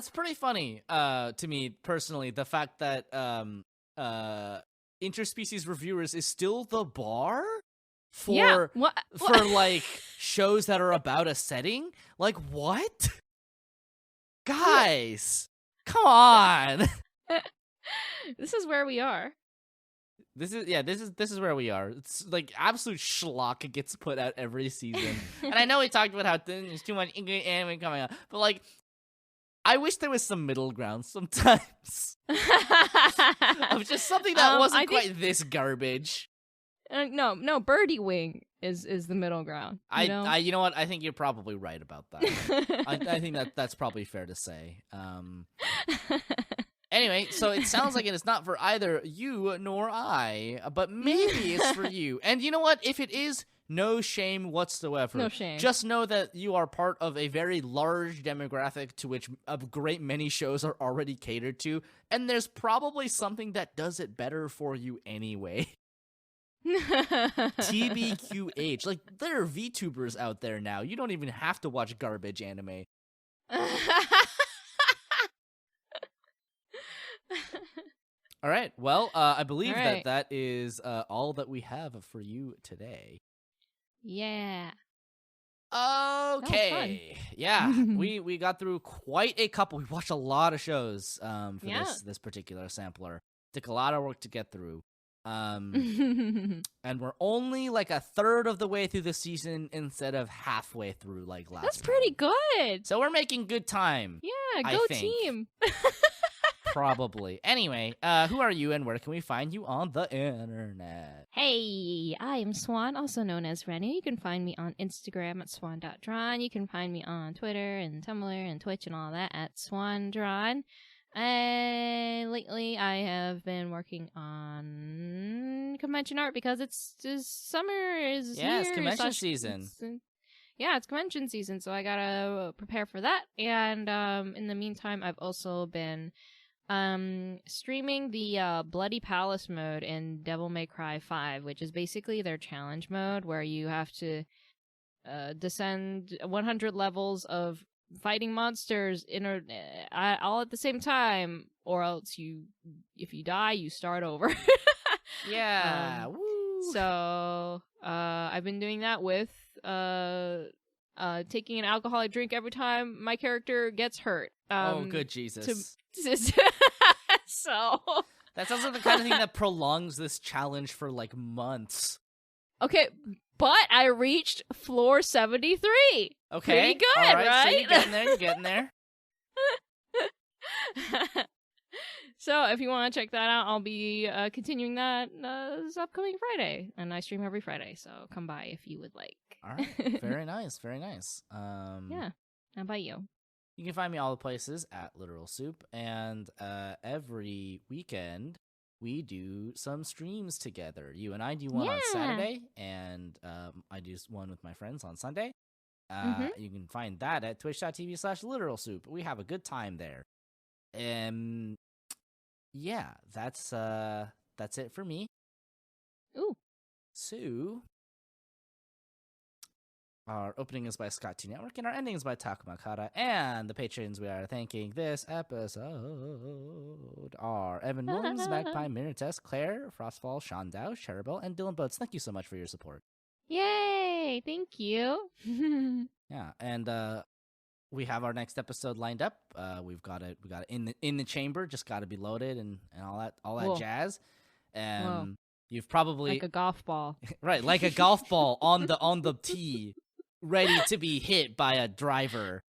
pretty funny to me personally. The fact that interspecies reviewers is still the bar for like shows that are about a setting. Like what? Guys, come on. This is where we are. This is where we are. It's like absolute schlock gets put out every season. And I know we talked about how there's too much English anime coming out, but like I wish there was some middle ground sometimes. Of just something that wasn't quite this garbage. No, Birdie Wing is the middle ground. You know what? I think you're probably right about that. I think that's probably fair to say. Anyway, so it sounds like it is not for either you nor I, but maybe it's for you. And you know what? If it is, no shame whatsoever. No shame. Just know that you are part of a very large demographic to which a great many shows are already catered to, and there's probably something that does it better for you anyway. TBQH. Like, there are VTubers out there now. You don't even have to watch garbage anime. All right. Well, I believe that is all that we have for you today. Yeah. Okay. Yeah. we got through quite a couple. We watched a lot of shows for this particular sampler. Took a lot of work to get through. And we're only like a third of the way through the season instead of halfway through like last That's pretty time. good. So we're making good time. Yeah, go team. Probably. Anyway, who are you and where can we find you on the internet? Hey, I am Swan, also known as Renu. You can find me on Instagram at swan.drawn. You can find me on Twitter and Tumblr and Twitch and all that at swandrawn. Lately, I have been working on convention art because it's summer is here. It's convention season. It's convention season, so I gotta prepare for that. And in the meantime, I've also been streaming the Bloody Palace mode in Devil May Cry 5, which is basically their challenge mode where you have to descend 100 levels of fighting monsters all at the same time, or else if you die, you start over. Yeah. Woo. So I've been doing that with taking an alcoholic drink every time my character gets hurt. Oh, good Jesus. So that sounds like the kind of thing that prolongs this challenge for like months. Okay, but I reached floor 73. Okay. Pretty good, all right? So you're getting there. So if you want to check that out, I'll be continuing that this upcoming Friday. And I stream every Friday, so come by if you would like. All right. Very nice. Very nice. Yeah. How about you? You can find me all the places at Literal Soup. And every weekend, we do some streams together. You and I do one on Saturday, and I do one with my friends on Sunday. You can find that at twitch.tv/literalsoup. We have a good time there. Yeah, that's it for me. Ooh. So, our opening is by Scott T Network, and our ending is by Takumakata. And the patrons we are thanking this episode are Evan Williams, Magpie, Mirror Test, Claire, Frostfall, Sean Dow, Cherubel, and Dylan Boats. Thank you so much for your support. Yay! Thank you. Yeah, and we have our next episode lined up. We got it in the chamber. Just got to be loaded and all that Whoa. jazz. And Whoa. you've probably Like a golf ball. right, like a golf ball on the tee, ready to be hit by a driver.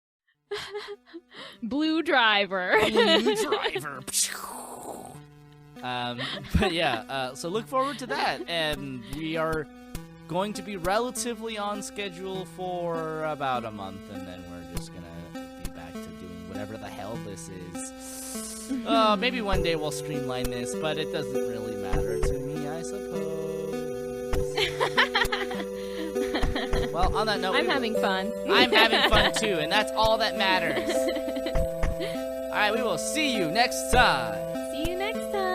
Blue driver. Blue driver. But yeah, so look forward to that, and we are going to be relatively on schedule for about a month, and then we're just gonna be back to doing whatever the hell this is. Maybe one day we'll streamline this, but it doesn't really matter to me, I suppose. Well, on that note, I'm having fun. I'm having fun too, and that's all that matters. All right, we will see you next time. See you next time.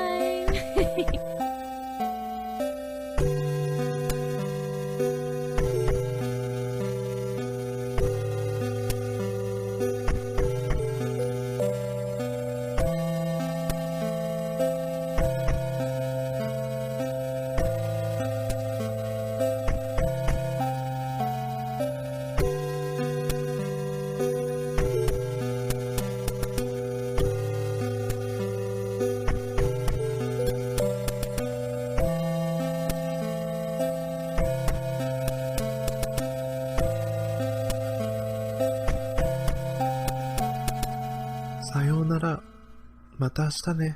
また明日ね。